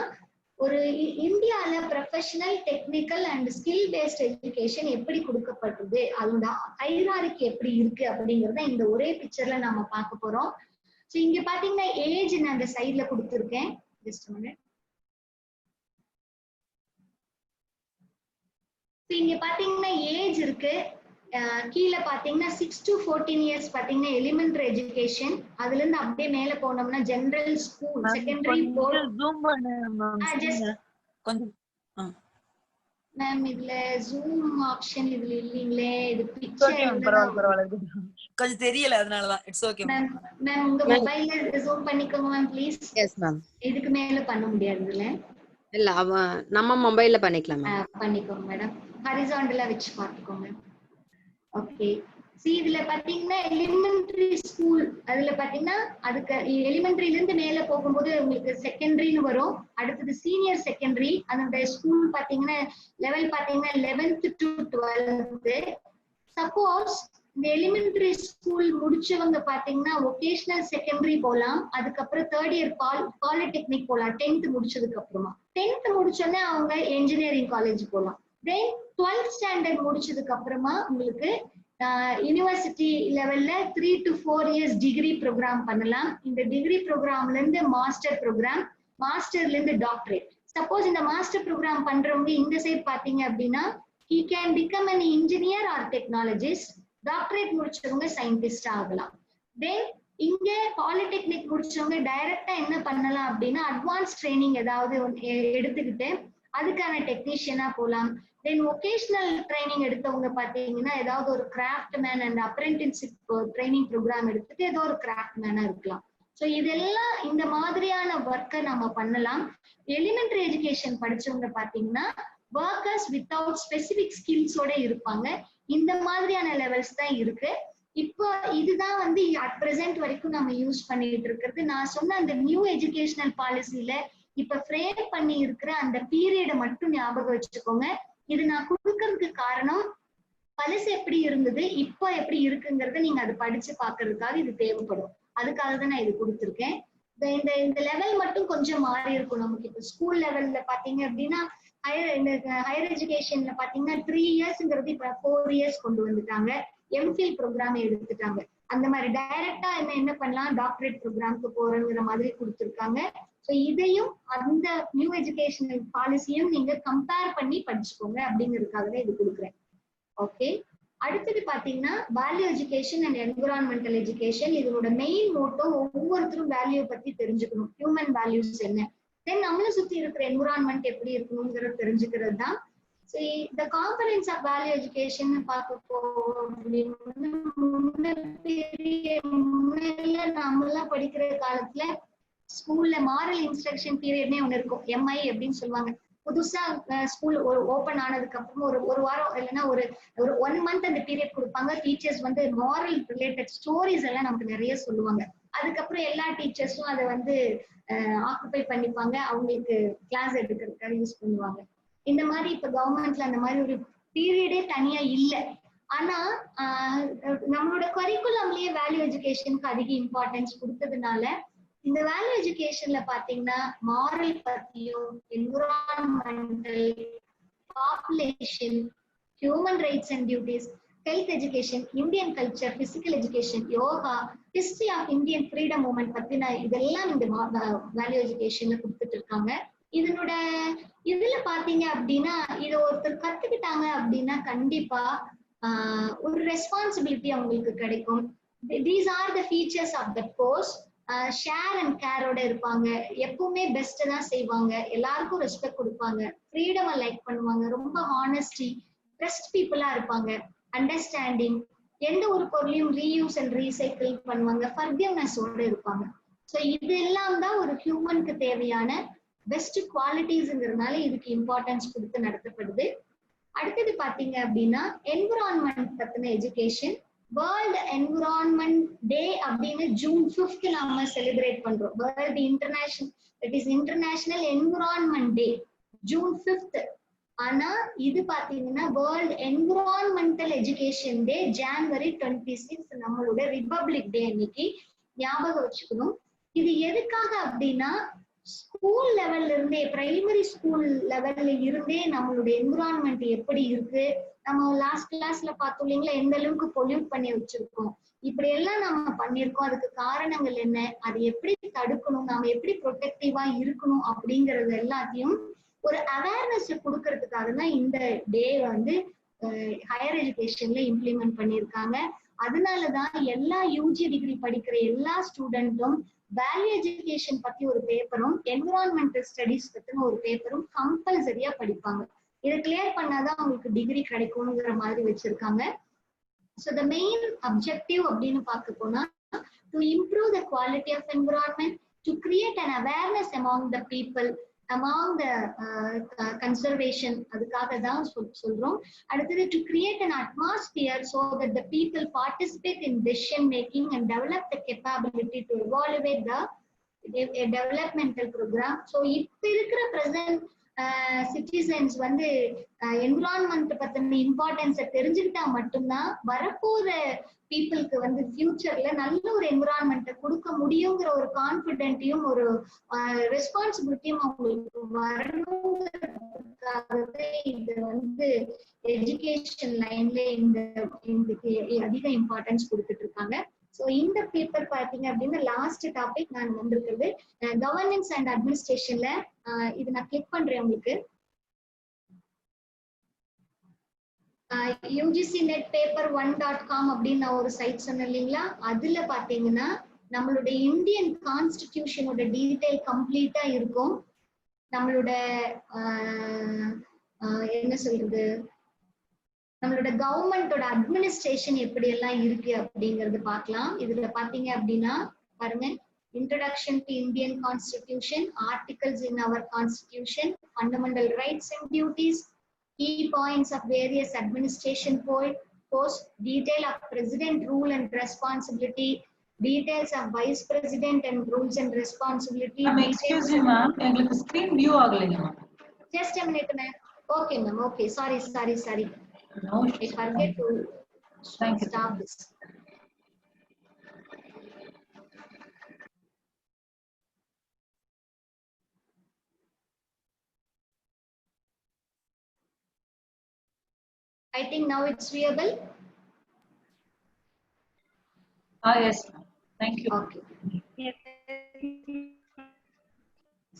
ஒரு இந்தியால professional technical and skill paste education எப்படி கொடுக்கப்படுது, அதோட ஹைரார்கி எப்படி இருக்கு அப்படிங்கறத இந்த ஒரே பிக்சர்ல நாம பார்க்க போறோம். ஸோ இங்க பாத்தீங்கன்னா ஏஜ் நான் அந்த சைட்ல கொடுத்துருக்கேன். Just minute. இங்க பாத்தீங்கன்னா ஏஜ் இருக்கு. கீழே பாத்தீங்கன்னா 6 to 14 இயர்ஸ் பாத்தீங்கன்னா எலிமெண்டரி எஜுகேஷன். அதுல இருந்து அப்படியே மேல போனோம்னா ஜெனரல் ஸ்கூல், செகண்டரி, மேம் இதுல ஜூம் ஆப்ஷன் இதுல இல்லீங்களே. இது பிக்சர் கொஞ்சம் தெரியல, அதனாலதான். It's okay ma'am. உங்க மொபைல்ல ஜூம் பண்ணிக்கோங்க மேம் ப்ளீஸ். Yes ma'am. இதுக்கு மேல பண்ண முடியாதுல. இல்ல நம்ம மொபைல்ல பண்ணிக்கலாம் மேம். பண்ணிக்கோங்க மேடம். ஹரிசாண்டலா வச்சு பார்த்துக்கோங்க. ஓகே. இதுல பாத்தீங்கன்னா எலிமெண்டரி ஸ்கூல், அதுல பாத்தீங்கன்னா அதுக்கு எலிமெண்டரியில இருந்து மேல போகும்போது உங்களுக்கு செகண்டரின்னு வரும். அடுத்தது சீனியர் செகண்டரி. அதோட ஸ்கூல் பாத்தீங்கன்னா லெவல் பாத்தீங்கன்னா 11th to 12th. சப்போஸ் இந்த எலிமெண்டரி ஸ்கூல் முடிச்சவங்க பாத்தீங்கன்னா வொகேஷனல் செகண்டரி போலாம். அதுக்கப்புறம் 3rd இயர் பாலிடெக்னிக் போலாம் 10th முடிச்சதுக்கு அப்புறமா. 10th முடிச்சோடனே அவங்க இன்ஜினியரிங் காலேஜ் போலாம். தென் 12th ஸ்டாண்டர்ட் முடிச்சதுக்கு அப்புறமா உங்களுக்கு யூனிவர்சிட்டி லெவல்ல 3 to 4 இயர்ஸ் டிகிரி ப்ரோக்ராம் பண்ணலாம். இந்த டிகிரி ப்ரோக்ராம்ல இருந்து மாஸ்டர் ப்ரோக்ராம், மாஸ்டர்ல இருந்து டாக்டரேட். சப்போஸ் இந்த மாஸ்டர் ப்ரோக்ராம் பண்றவங்க இந்த சைட் பாத்தீங்க அப்படின்னா he can become an engineer or technologist. Doctorate முடிச்சவங்க சயின்டிஸ்ட் ஆகலாம். தென் இங்க பாலிடெக்னிக் முடிச்சவங்க டைரக்டா என்ன பண்ணலாம் அப்படின்னா அட்வான்ஸ் ட்ரைனிங் ஏதாவது எடுத்துக்கிட்டு அதுக்கான டெக்னீஷியனா போலாம். தென் வொகேஷனல் ட்ரைனிங் எடுத்தவங்க பாத்தீங்கன்னா ஏதாவது ஒரு craft man and apprenticeship training programme எடுத்துட்டு ஏதோ ஒரு கிராஃப்ட் மேனா இருக்கலாம். ஸோ இதெல்லாம் இந்த மாதிரியான ஒர்க்கை நம்ம பண்ணலாம். எலிமெண்டரி எஜுகேஷன் படிச்சவங்க பாத்தீங்கன்னா ஒர்க்கர்ஸ் வித்தவுட் ஸ்பெசிபிக் ஸ்கில்ஸோட இருப்பாங்க. இந்த மாதிரியான லெவல்ஸ் தான் இருக்கு. இப்போ இதுதான் வந்து அட் பிரசன்ட் வரைக்கும் நம்ம யூஸ் பண்ணிட்டு இருக்கிறது. நான் சொன்ன அந்த நியூ எஜுகேஷனல் பாலிசியில இப்ப ஃப்ரேம் பண்ணி இருக்கிற அந்த பீரியடை மட்டும் ஞாபகம் வச்சுக்கோங்க. இது நான் கொடுக்கறதுக்கு காரணம் பழசு எப்படி இருந்தது இப்போ எப்படி இருக்குங்கிறத நீங்க அதை படிச்சு பாக்குறதுக்காக இது தேவைப்படும். அதுக்காக தான் நான் இது கொடுத்துருக்கேன். இந்த லெவல் மட்டும் கொஞ்சம் மாறி இருக்கும். நமக்கு இப்போ ஸ்கூல் லெவல்ல பாத்தீங்க அப்படின்னா ஹையர் எஜுகேஷன்ல பாத்தீங்கன்னா 3 இயர்ஸ்ங்கிறது இப்ப 4 இயர்ஸ் கொண்டு வந்துட்டாங்க. எம்ஃபில் ப்ரோக்ராம் எடுத்துட்டாங்க. அந்த மாதிரி டைரக்டா என்ன பண்ணலாம், டாக்டரேட் ப்ரோக்ராம்க்கு போறங்கிற மாதிரி கொடுத்துருக்காங்க. ஸோ இதையும் அந்த நியூ எஜுகேஷனல் பாலிசியும் நீங்க கம்பேர் பண்ணி படிச்சுக்கோங்க அப்படிங்கிறதுக்காக தான் இது கொடுக்குறேன். ஓகே. அடுத்தது பாத்தீங்கன்னா value education and environmental education. இதோட மெயின் மோட்டோ ஒவ்வொருத்தரும் வேல்யூ பத்தி தெரிஞ்சுக்கணும். ஹியூமன் வேல்யூஸ் என்ன, தென் நம்மளை சுத்தி இருக்கிற என்விரான்மெண்ட் எப்படி இருக்கணுங்கிறத தெரிஞ்சுக்கிறது தான். சரி, the components of value education பார்க்க போறோம் அப்படின்னா, முன்னாடில நம்மளாம் படிக்கிற காலத்துல ஸ்கூல்ல மாரல் இன்ஸ்ட்ரக்ஷன் பீரியட்னே ஒண்ணு இருக்கும், MI அப்படின்னு சொல்லுவாங்க. புதுசா ஸ்கூல் ஒரு ஓபன் ஆனதுக்கு அப்புறம் ஒரு வாரம் இல்லைன்னா ஒரு 1 மந்த் அந்த பீரியட் கொடுப்பாங்க. டீச்சர்ஸ் வந்து மாரல் ரிலேட்டட் ஸ்டோரிஸ் எல்லாம் நமக்கு நிறைய சொல்லுவாங்க. அதுக்கப்புறம் எல்லா டீச்சர்ஸும் அதை வந்து ஆக்குபை பண்ணிப்பாங்க, அவங்களுக்கு கிளாஸ் எடுக்கிறதுக்காக யூஸ் பண்ணுவாங்க. இந்த மாதிரி இப்ப கவர்மெண்ட்ல அந்த மாதிரி ஒரு பீரியடே தனியா இல்லை. ஆனா நம்மளோட கரிக்குலம்லயே வேல்யூ எஜுகேஷனுக்கு அதிக இம்பார்ட்டன்ஸ் கொடுத்ததுனால இந்த வேல்யூ எஜுகேஷன்ல பாத்தீங்கன்னா மாரல் பத்தியும், environmental, population, human rights and duties, health education, Indian culture, physical education, yoga, history of Indian freedom movement பத்தின இதெல்லாம் இந்த வேல்யூ எஜுகேஷன்ல கொடுத்துட்டு இருக்காங்க. இதனோட இதுல பாத்தீங்க அப்படின்னா இதை ஒருத்தர் கத்துக்கிட்டாங்க அப்படின்னா கண்டிப்பா ஒரு ரெஸ்பான்சிபிலிட்டி அவங்களுக்கு கிடைக்கும். These are the features of the course. Share and கேரோட இருப்பாங்க, எப்பவுமே பெஸ்ட் தான் செய்வாங்க, எல்லாருக்கும் ரெஸ்பெக்ட் கொடுப்பாங்க, ஃப்ரீடம் லைக் பண்ணுவாங்க, ரொம்ப ஹானஸ்டி, ட்ரஸ்ட் பீப்புளா இருப்பாங்க, அண்டர்ஸ்டாண்டிங், எந்த ஒரு பொருளையும் ரீயூஸ் அண்ட் ரீசைக்கிள் பண்ணுவாங்க, ஃபர்கிவ்னஸோட இருப்பாங்க. ஸோ இது எல்லாம் தான் ஒரு ஹியூமனுக்கு தேவையான பெஸ்ட் குவாலிட்டிஸ்ங்கிறதுனால இதுக்கு இம்பார்ட்டன்ஸ் கொடுத்து நடத்தப்படுது. அடுத்தது பாத்தீங்க அப்படின்னா என்விரான்மெண்ட் பத்தின எஜுகேஷன். வேர்ல்ட் என்விரான்மெண்ட் டே அப்படின்னு June 5th நாம செலிப்ரேட் பண்றோம். வேர்ல்ட் இன்டர்நேஷனல் என்விரான்மெண்ட் டே June 5th. ஆனா இது பாத்தீங்கன்னா world environmental education day January 26th, நம்மளோட ரிபப்ளிக் டே அன்னைக்கு ஞாபகம் வச்சுக்கணும். இது எதுக்காக அப்படின்னா ஸ்கூல் லெவல்ல இருந்தே, பிரைமரி ஸ்கூல் லெவல்ல இருந்தே நம்மளுடைய என்விரான்மெண்ட் எப்படி இருக்கு, நம்ம லாஸ்ட் கிளாஸ்ல பார்த்தோம் இல்லைங்களா, எந்த அளவுக்கு பொல்யூட் பண்ணி வச்சிருக்கோம், இப்படி எல்லாம் நம்ம பண்ணிருக்கோம், அதுக்கு காரணங்கள் என்ன, அதை எப்படி தடுக்கணும், நாம எப்படி ப்ரொடெக்டிவா இருக்கணும் அப்படிங்கறது எல்லாத்தையும் ஒரு அவேர்னஸ் கொடுக்கறதுக்காக தான் இந்த டே வந்து ஹையர் எஜுகேஷன்ல இம்ப்ளிமெண்ட் பண்ணியிருக்காங்க. அதனாலதான் எல்லா UG டிகிரி படிக்கிற எல்லா ஸ்டூடெண்ட்டும் வேல்யூ எஜுகேஷன் பத்தி ஒரு பேப்பரும், என்விரான்மெண்டல் ஸ்டடிஸ் பத்தின ஒரு பேப்பரும் கம்பல்சரியா படிப்பாங்க. இதை கிளியர் பண்ணாதான் அவங்களுக்கு டிகிரி கிடைக்கும்ங்கிற மாதிரி வச்சிருக்காங்க. ஸோ த மெயின் அப்ஜெக்டிவ் அப்படின்னு பார்க்க போனா to improve the quality of environment, to create an awareness among the people, among the conservation, அதுக்காக தான் சொல்றோம். அடுத்தது to create an atmosphere so that the people participate in decision making and develop the capability to evaluate the developmental program. So இப்ப இருக்கிற present citizens வந்து environment பத்தின இம்பார்ட்டன்ஸை தெரிஞ்சுக்கிட்டா மட்டும்தான் வரப்போற பீப்புளுக்கு வந்து ஃபியூச்சர்ல நல்ல ஒரு என்விரான்மெண்ட்டை கொடுக்க முடியுங்கிற ஒரு கான்பிடென்ட்டையும் ஒரு ரெஸ்பான்சிபிலிட்டியும் அவங்களுக்கு வரணுங்கிறதுக்காகவே இது வந்து எஜுகேஷன் லைன்ல இதுக்கு அதிக இம்பார்ட்டன்ஸ் கொடுத்துட்டு இருக்காங்க. ஸோ இந்த பேப்பர் பார்த்தீங்க அப்படின்னா லாஸ்ட் டாபிக் நான் வந்திருக்கிறது கவர்னன்ஸ் அண்ட் அட்மினிஸ்ட்ரேஷன்ல. இது நான் கிளிக் பண்றேன் உங்களுக்கு. UGCNetpaper1.com அப்படின்னு நான் ஒரு சைட் சொன்னேன் இல்லைங்களா, அதுல பாத்தீங்கன்னா நம்மளோட இந்தியன் கான்ஸ்டிடியூஷனோட டீடைல் கம்ப்ளீட்டா இருக்கும். நம்மளோட என்ன சொல்றது, நம்மளோட கவர்மெண்டோட அட்மினிஸ்ட்ரேஷன் எப்படி எல்லாம் இருக்கு அப்படிங்கறது பார்க்கலாம். இதுல பாத்தீங்க அப்படின்னா பாருங்க, introduction to Indian constitution, articles in our constitution, fundamental rights and duties, key points of various administration posts, detail of president rule and responsibility, details of vice president and rules and responsibility. Excuse me ma'am, engalukku screen view agaleங்க ma'am. Just a minute ma'am. Okay ma'am, okay, sorry. No, I forget to stop this. I think now it's viewable. Yes ma'am. Thank you. Okay.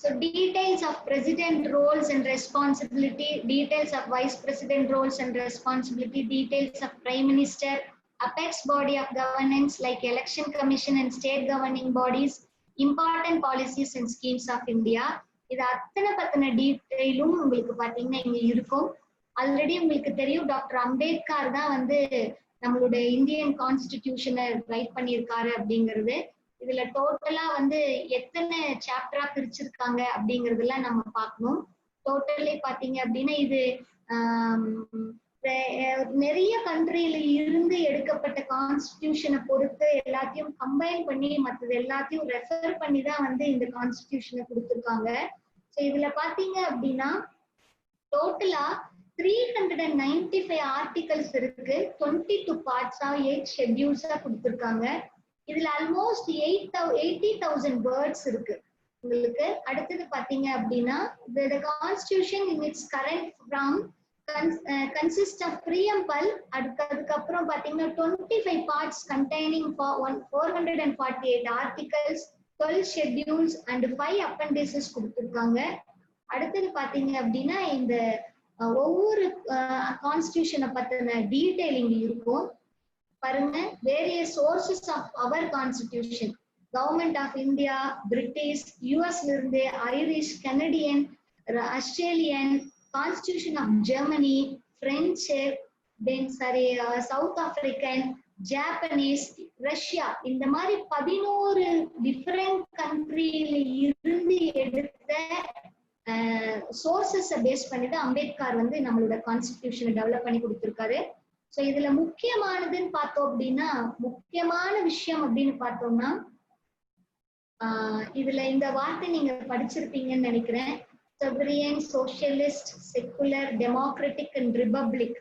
So details of president roles and responsibility, details of vice president roles and responsibility, details of prime minister, apex body of governance like election commission and state governing bodies, important policies and schemes of India. இது அத்தனை பத்தின டீடைலும் உங்களுக்கு பாத்தீங்கன்னா இங்க இருக்கும். Already உங்களுக்கு தெரியும் doctor Ambedkar தான் வந்து நம்மளுடைய இந்தியன் கான்ஸ்டிடியூஷனை ரைட் பண்ணியிருக்காரு அப்படிங்கிறது. இதுல டோட்டலா வந்து எத்தனை சாப்டரா பிரிச்சிருக்காங்க அப்படிங்கறதெல்லாம் நம்ம பார்க்கணும். டோட்டலே பாத்தீங்க அப்படின்னா இது நிறைய கண்ட்ரியில இருந்து எடுக்கப்பட்ட கான்ஸ்டிடியூஷனை பொறுத்து எல்லாத்தையும் கம்பைன் பண்ணி மற்றது எல்லாத்தையும் ரெஃபர் பண்ணி தான் வந்து இந்த கான்ஸ்டிடியூஷனை கொடுத்துருக்காங்க. ஸோ இதுல பாத்தீங்க அப்படின்னா டோட்டலா 395 ஆர்டிகல்ஸ் இருக்கு. 22 பார்ட்ஸா 8 ஷெட்யூல்ஸா கொடுத்துருக்காங்க. இதுல ஆல்மோஸ்ட் 80,000 வேர்ட்ஸ் இருக்கு உங்களுக்கு. அடுத்தது பாத்தீங்க அப்படின்னா the constitution in its current form consists of preamble. அதுக்கப்புறம் பாத்தீங்கன்னா 25 parts containing 448 articles, 12 schedules and 5 appendices கொடுத்திருக்காங்க. அடுத்தது பாத்தீங்க அப்படின்னா இந்த ஒவ்வொரு கான்ஸ்டிடியூஷனை பத்தின டீடைலிங் இருக்கும் பாருங்க. Various sources of our constitution, government of India, British, யூஎஸ்ல இருந்து, Irish, Canadian, Australian, constitution of Germany, French, south African, Japanese, Russia, இந்த மாதிரி 11 டிஃபரெண்ட் கண்ட்ரியில இருந்து எடுத்த சோர்சஸ் பேஸ் பண்ணி தான் அம்பேத்கர் வந்து நம்மளோட கான்ஸ்டிடியூஷனை டெவலப் பண்ணி கொடுத்திருக்காரு. ஸோ இதுல முக்கியமானதுன்னு பார்த்தோம் அப்படின்னா, முக்கியமான விஷயம் அப்படின்னு பார்த்தோம்னா இதுல இந்த வார்த்தை நீங்க படிச்சிருப்பீங்கன்னு நினைக்கிறேன். sovereign, socialist, secular, democratic and republic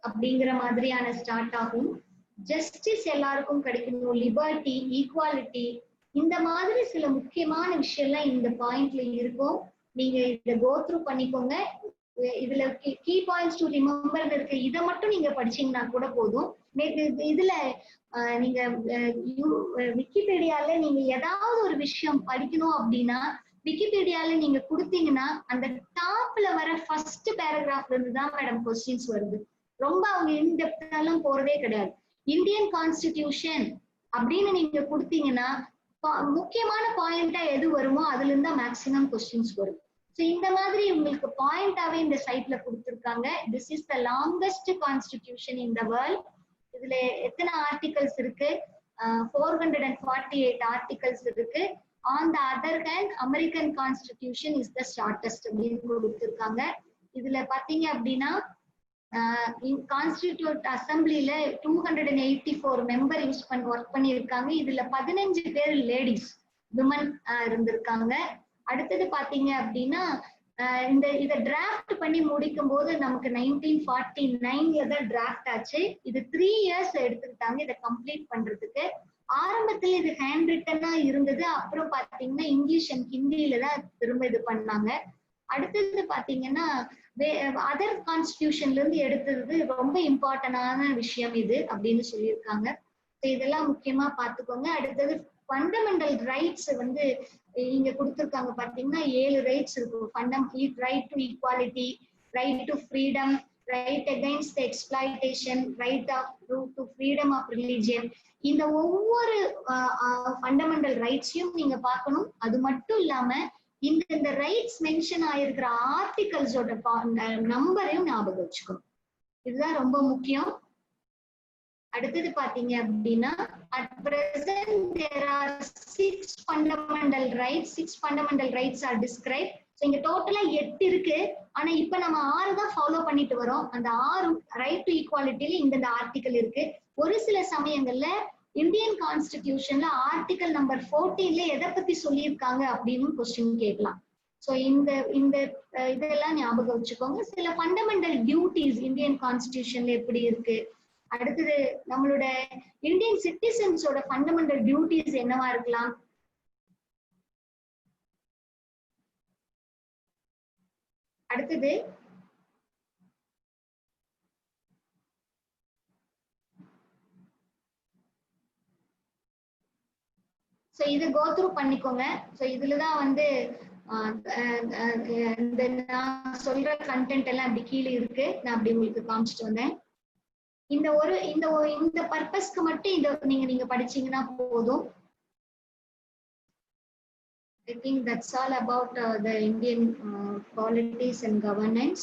அப்படிங்கிற மாதிரியான ஸ்டார்ட் ஆகும். ஜஸ்டிஸ் எல்லாருக்கும் கிடைக்கணும், லிபர்ட்டி, ஈக்குவாலிட்டி, இந்த மாதிரி சில முக்கியமான விஷயம்லாம் இந்த பாயிண்ட்ல இருக்கும். நீங்க இதை கோ த்ரூ பண்ணிக்கோங்க. இதுல கீ பாயிண்ட்ஸ் டு ரிமெம்பர் இருக்கு. இதை மட்டும் நீங்க படிச்சீங்கன்னா கூட போதும். இதுல நீங்க விக்கிபீடியால நீங்க ஏதாவது ஒரு விஷயம் படிக்கணும் அப்படின்னா விக்கிபீடியால நீங்க கொடுத்தீங்கன்னா அந்த டாப்ல வர ஃபர்ஸ்ட் பேராகிராஃப்ல இருந்து தான் மேடம் கொஸ்டின்ஸ் வருது. ரொம்ப அவங்க இன்டெப்தாலாம் போறதே கிடையாது. இந்தியன் கான்ஸ்டிடியூஷன் அப்படின்னு நீங்க கொடுத்தீங்கன்னா முக்கியமான பாயிண்டா எது வருமோ அதுல இருந்தா மேக்சிமம் கொஸ்டின்ஸ் வரும். ஸோ இந்த மாதிரி உங்களுக்கு பாயிண்டாவே இந்த சைட்ல கொடுத்துருக்காங்க. This is the longest constitution in the world. இதுல எத்தனை ஆர்டிகல்ஸ் இருக்கு? 448 ஆர்டிகல்ஸ் இருக்கு. On the other hand American constitution is the shortest அப்படின்னு கொடுத்துருக்காங்க. இதுல பாத்தீங்க அப்படின்னா கான்ஸ்டிடியூட் அசம்பிளில 284 மெம்பர் ஒர்க் பண்ணியிருக்காங்க. இதுல 15 பேர் லேடிஸ் விமன் இருந்திருக்காங்க. அடுத்தது பாத்தீங்க அப்படின்னா இதை டிராஃப்ட் பண்ணி முடிக்கும் போது நமக்கு 1949ல தான் டிராஃப்ட் ஆச்சு. இது 3 years எடுத்துக்கிட்டாங்க இதை கம்ப்ளீட் பண்றதுக்கு. ஆரம்பத்துல இது ஹேண்ட் ரிட்டனா இருந்தது. அப்புறம் பாத்தீங்கன்னா இங்கிலீஷ் அண்ட் ஹிந்தியில தான் திரும்ப இது பண்ணாங்க. அடுத்தது பாத்தீங்கன்னா அதர் கான்ஸ்டிடியூஷன்ல இருந்து எடுத்தது ரொம்ப இம்பார்ட்டன்டான விஷயம் இது அப்படின்னு சொல்லியிருக்காங்க. இதெல்லாம் முக்கியமா பாத்துக்கோங்க. அடுத்தது ஃபண்டமெண்டல் ரைட்ஸ் வந்து இங்க கொடுத்துருக்காங்க. பாத்தீங்கன்னா 7 ரைட்ஸ் இருக்கும். Right to equality, right to freedom, right against the exploitation, right to freedom of religion. இந்த ஒவ்வொரு ஃபண்டமெண்டல் ரைட்ஸையும் நீங்க பார்க்கணும். அது மட்டும் இல்லாம இந்த ரைட்ஸ் மென்ஷன் ஆயிருக்கிற ஆர்டிகல்ஸோட நம்பரையும் ஞாபகம் வச்சுக்கணும். இதுதான் ரொம்ப முக்கியம். அடுத்தது பாத்தீங்க அப்படின்னா at present there are 6 fundamental rights. 6 fundamental rights are described. So இங்க டோட்டலா 8 இருக்கு. ஆனா இப்ப நம்ம 6 தான் ஃபாலோ பண்ணிட்டு வரோம். அந்த 6 ரைட் டு ஈக்குவாலிட்டியில இந்த ஆர்டிகல் இருக்கு. ஒரு சில சமயங்கள்ல இந்தியன் கான்ஸ்டிடியூஷன்ல ஆர்டிகல் நம்பர் 14ல எதை பத்தி சொல்லியிருக்காங்க அப்படின்னு கொஸ்டின் கேட்கலாம். ஸோ இந்த இதெல்லாம் ஞாபகம் வச்சுக்கோங்க. சில ஃபண்டமெண்டல் டியூட்டிஸ் இந்தியன் கான்ஸ்டிடியூஷன்ல எப்படி இருக்கு. அடுத்தது நம்மளோட இந்தியன் சிட்டிசன்ஸோட ஃபண்டமெண்டல் டியூட்டிஸ் என்னவா இருக்கலாம். அடுத்தது ஸோ இது கோத்ரூ பண்ணிக்கோங்க. ஸோ இதுலதான் வந்து இந்த நான் சொல்ற கண்டென்ட் எல்லாம் அப்படி கீழே இருக்கு. நான் அப்படி உங்களுக்கு காமிச்சிட்டு வந்தேன். இந்த பர்பஸ்க்கு மட்டும் நீங்க படிச்சீங்கன்னா போதும். I think that's all about the Indian polities and governance.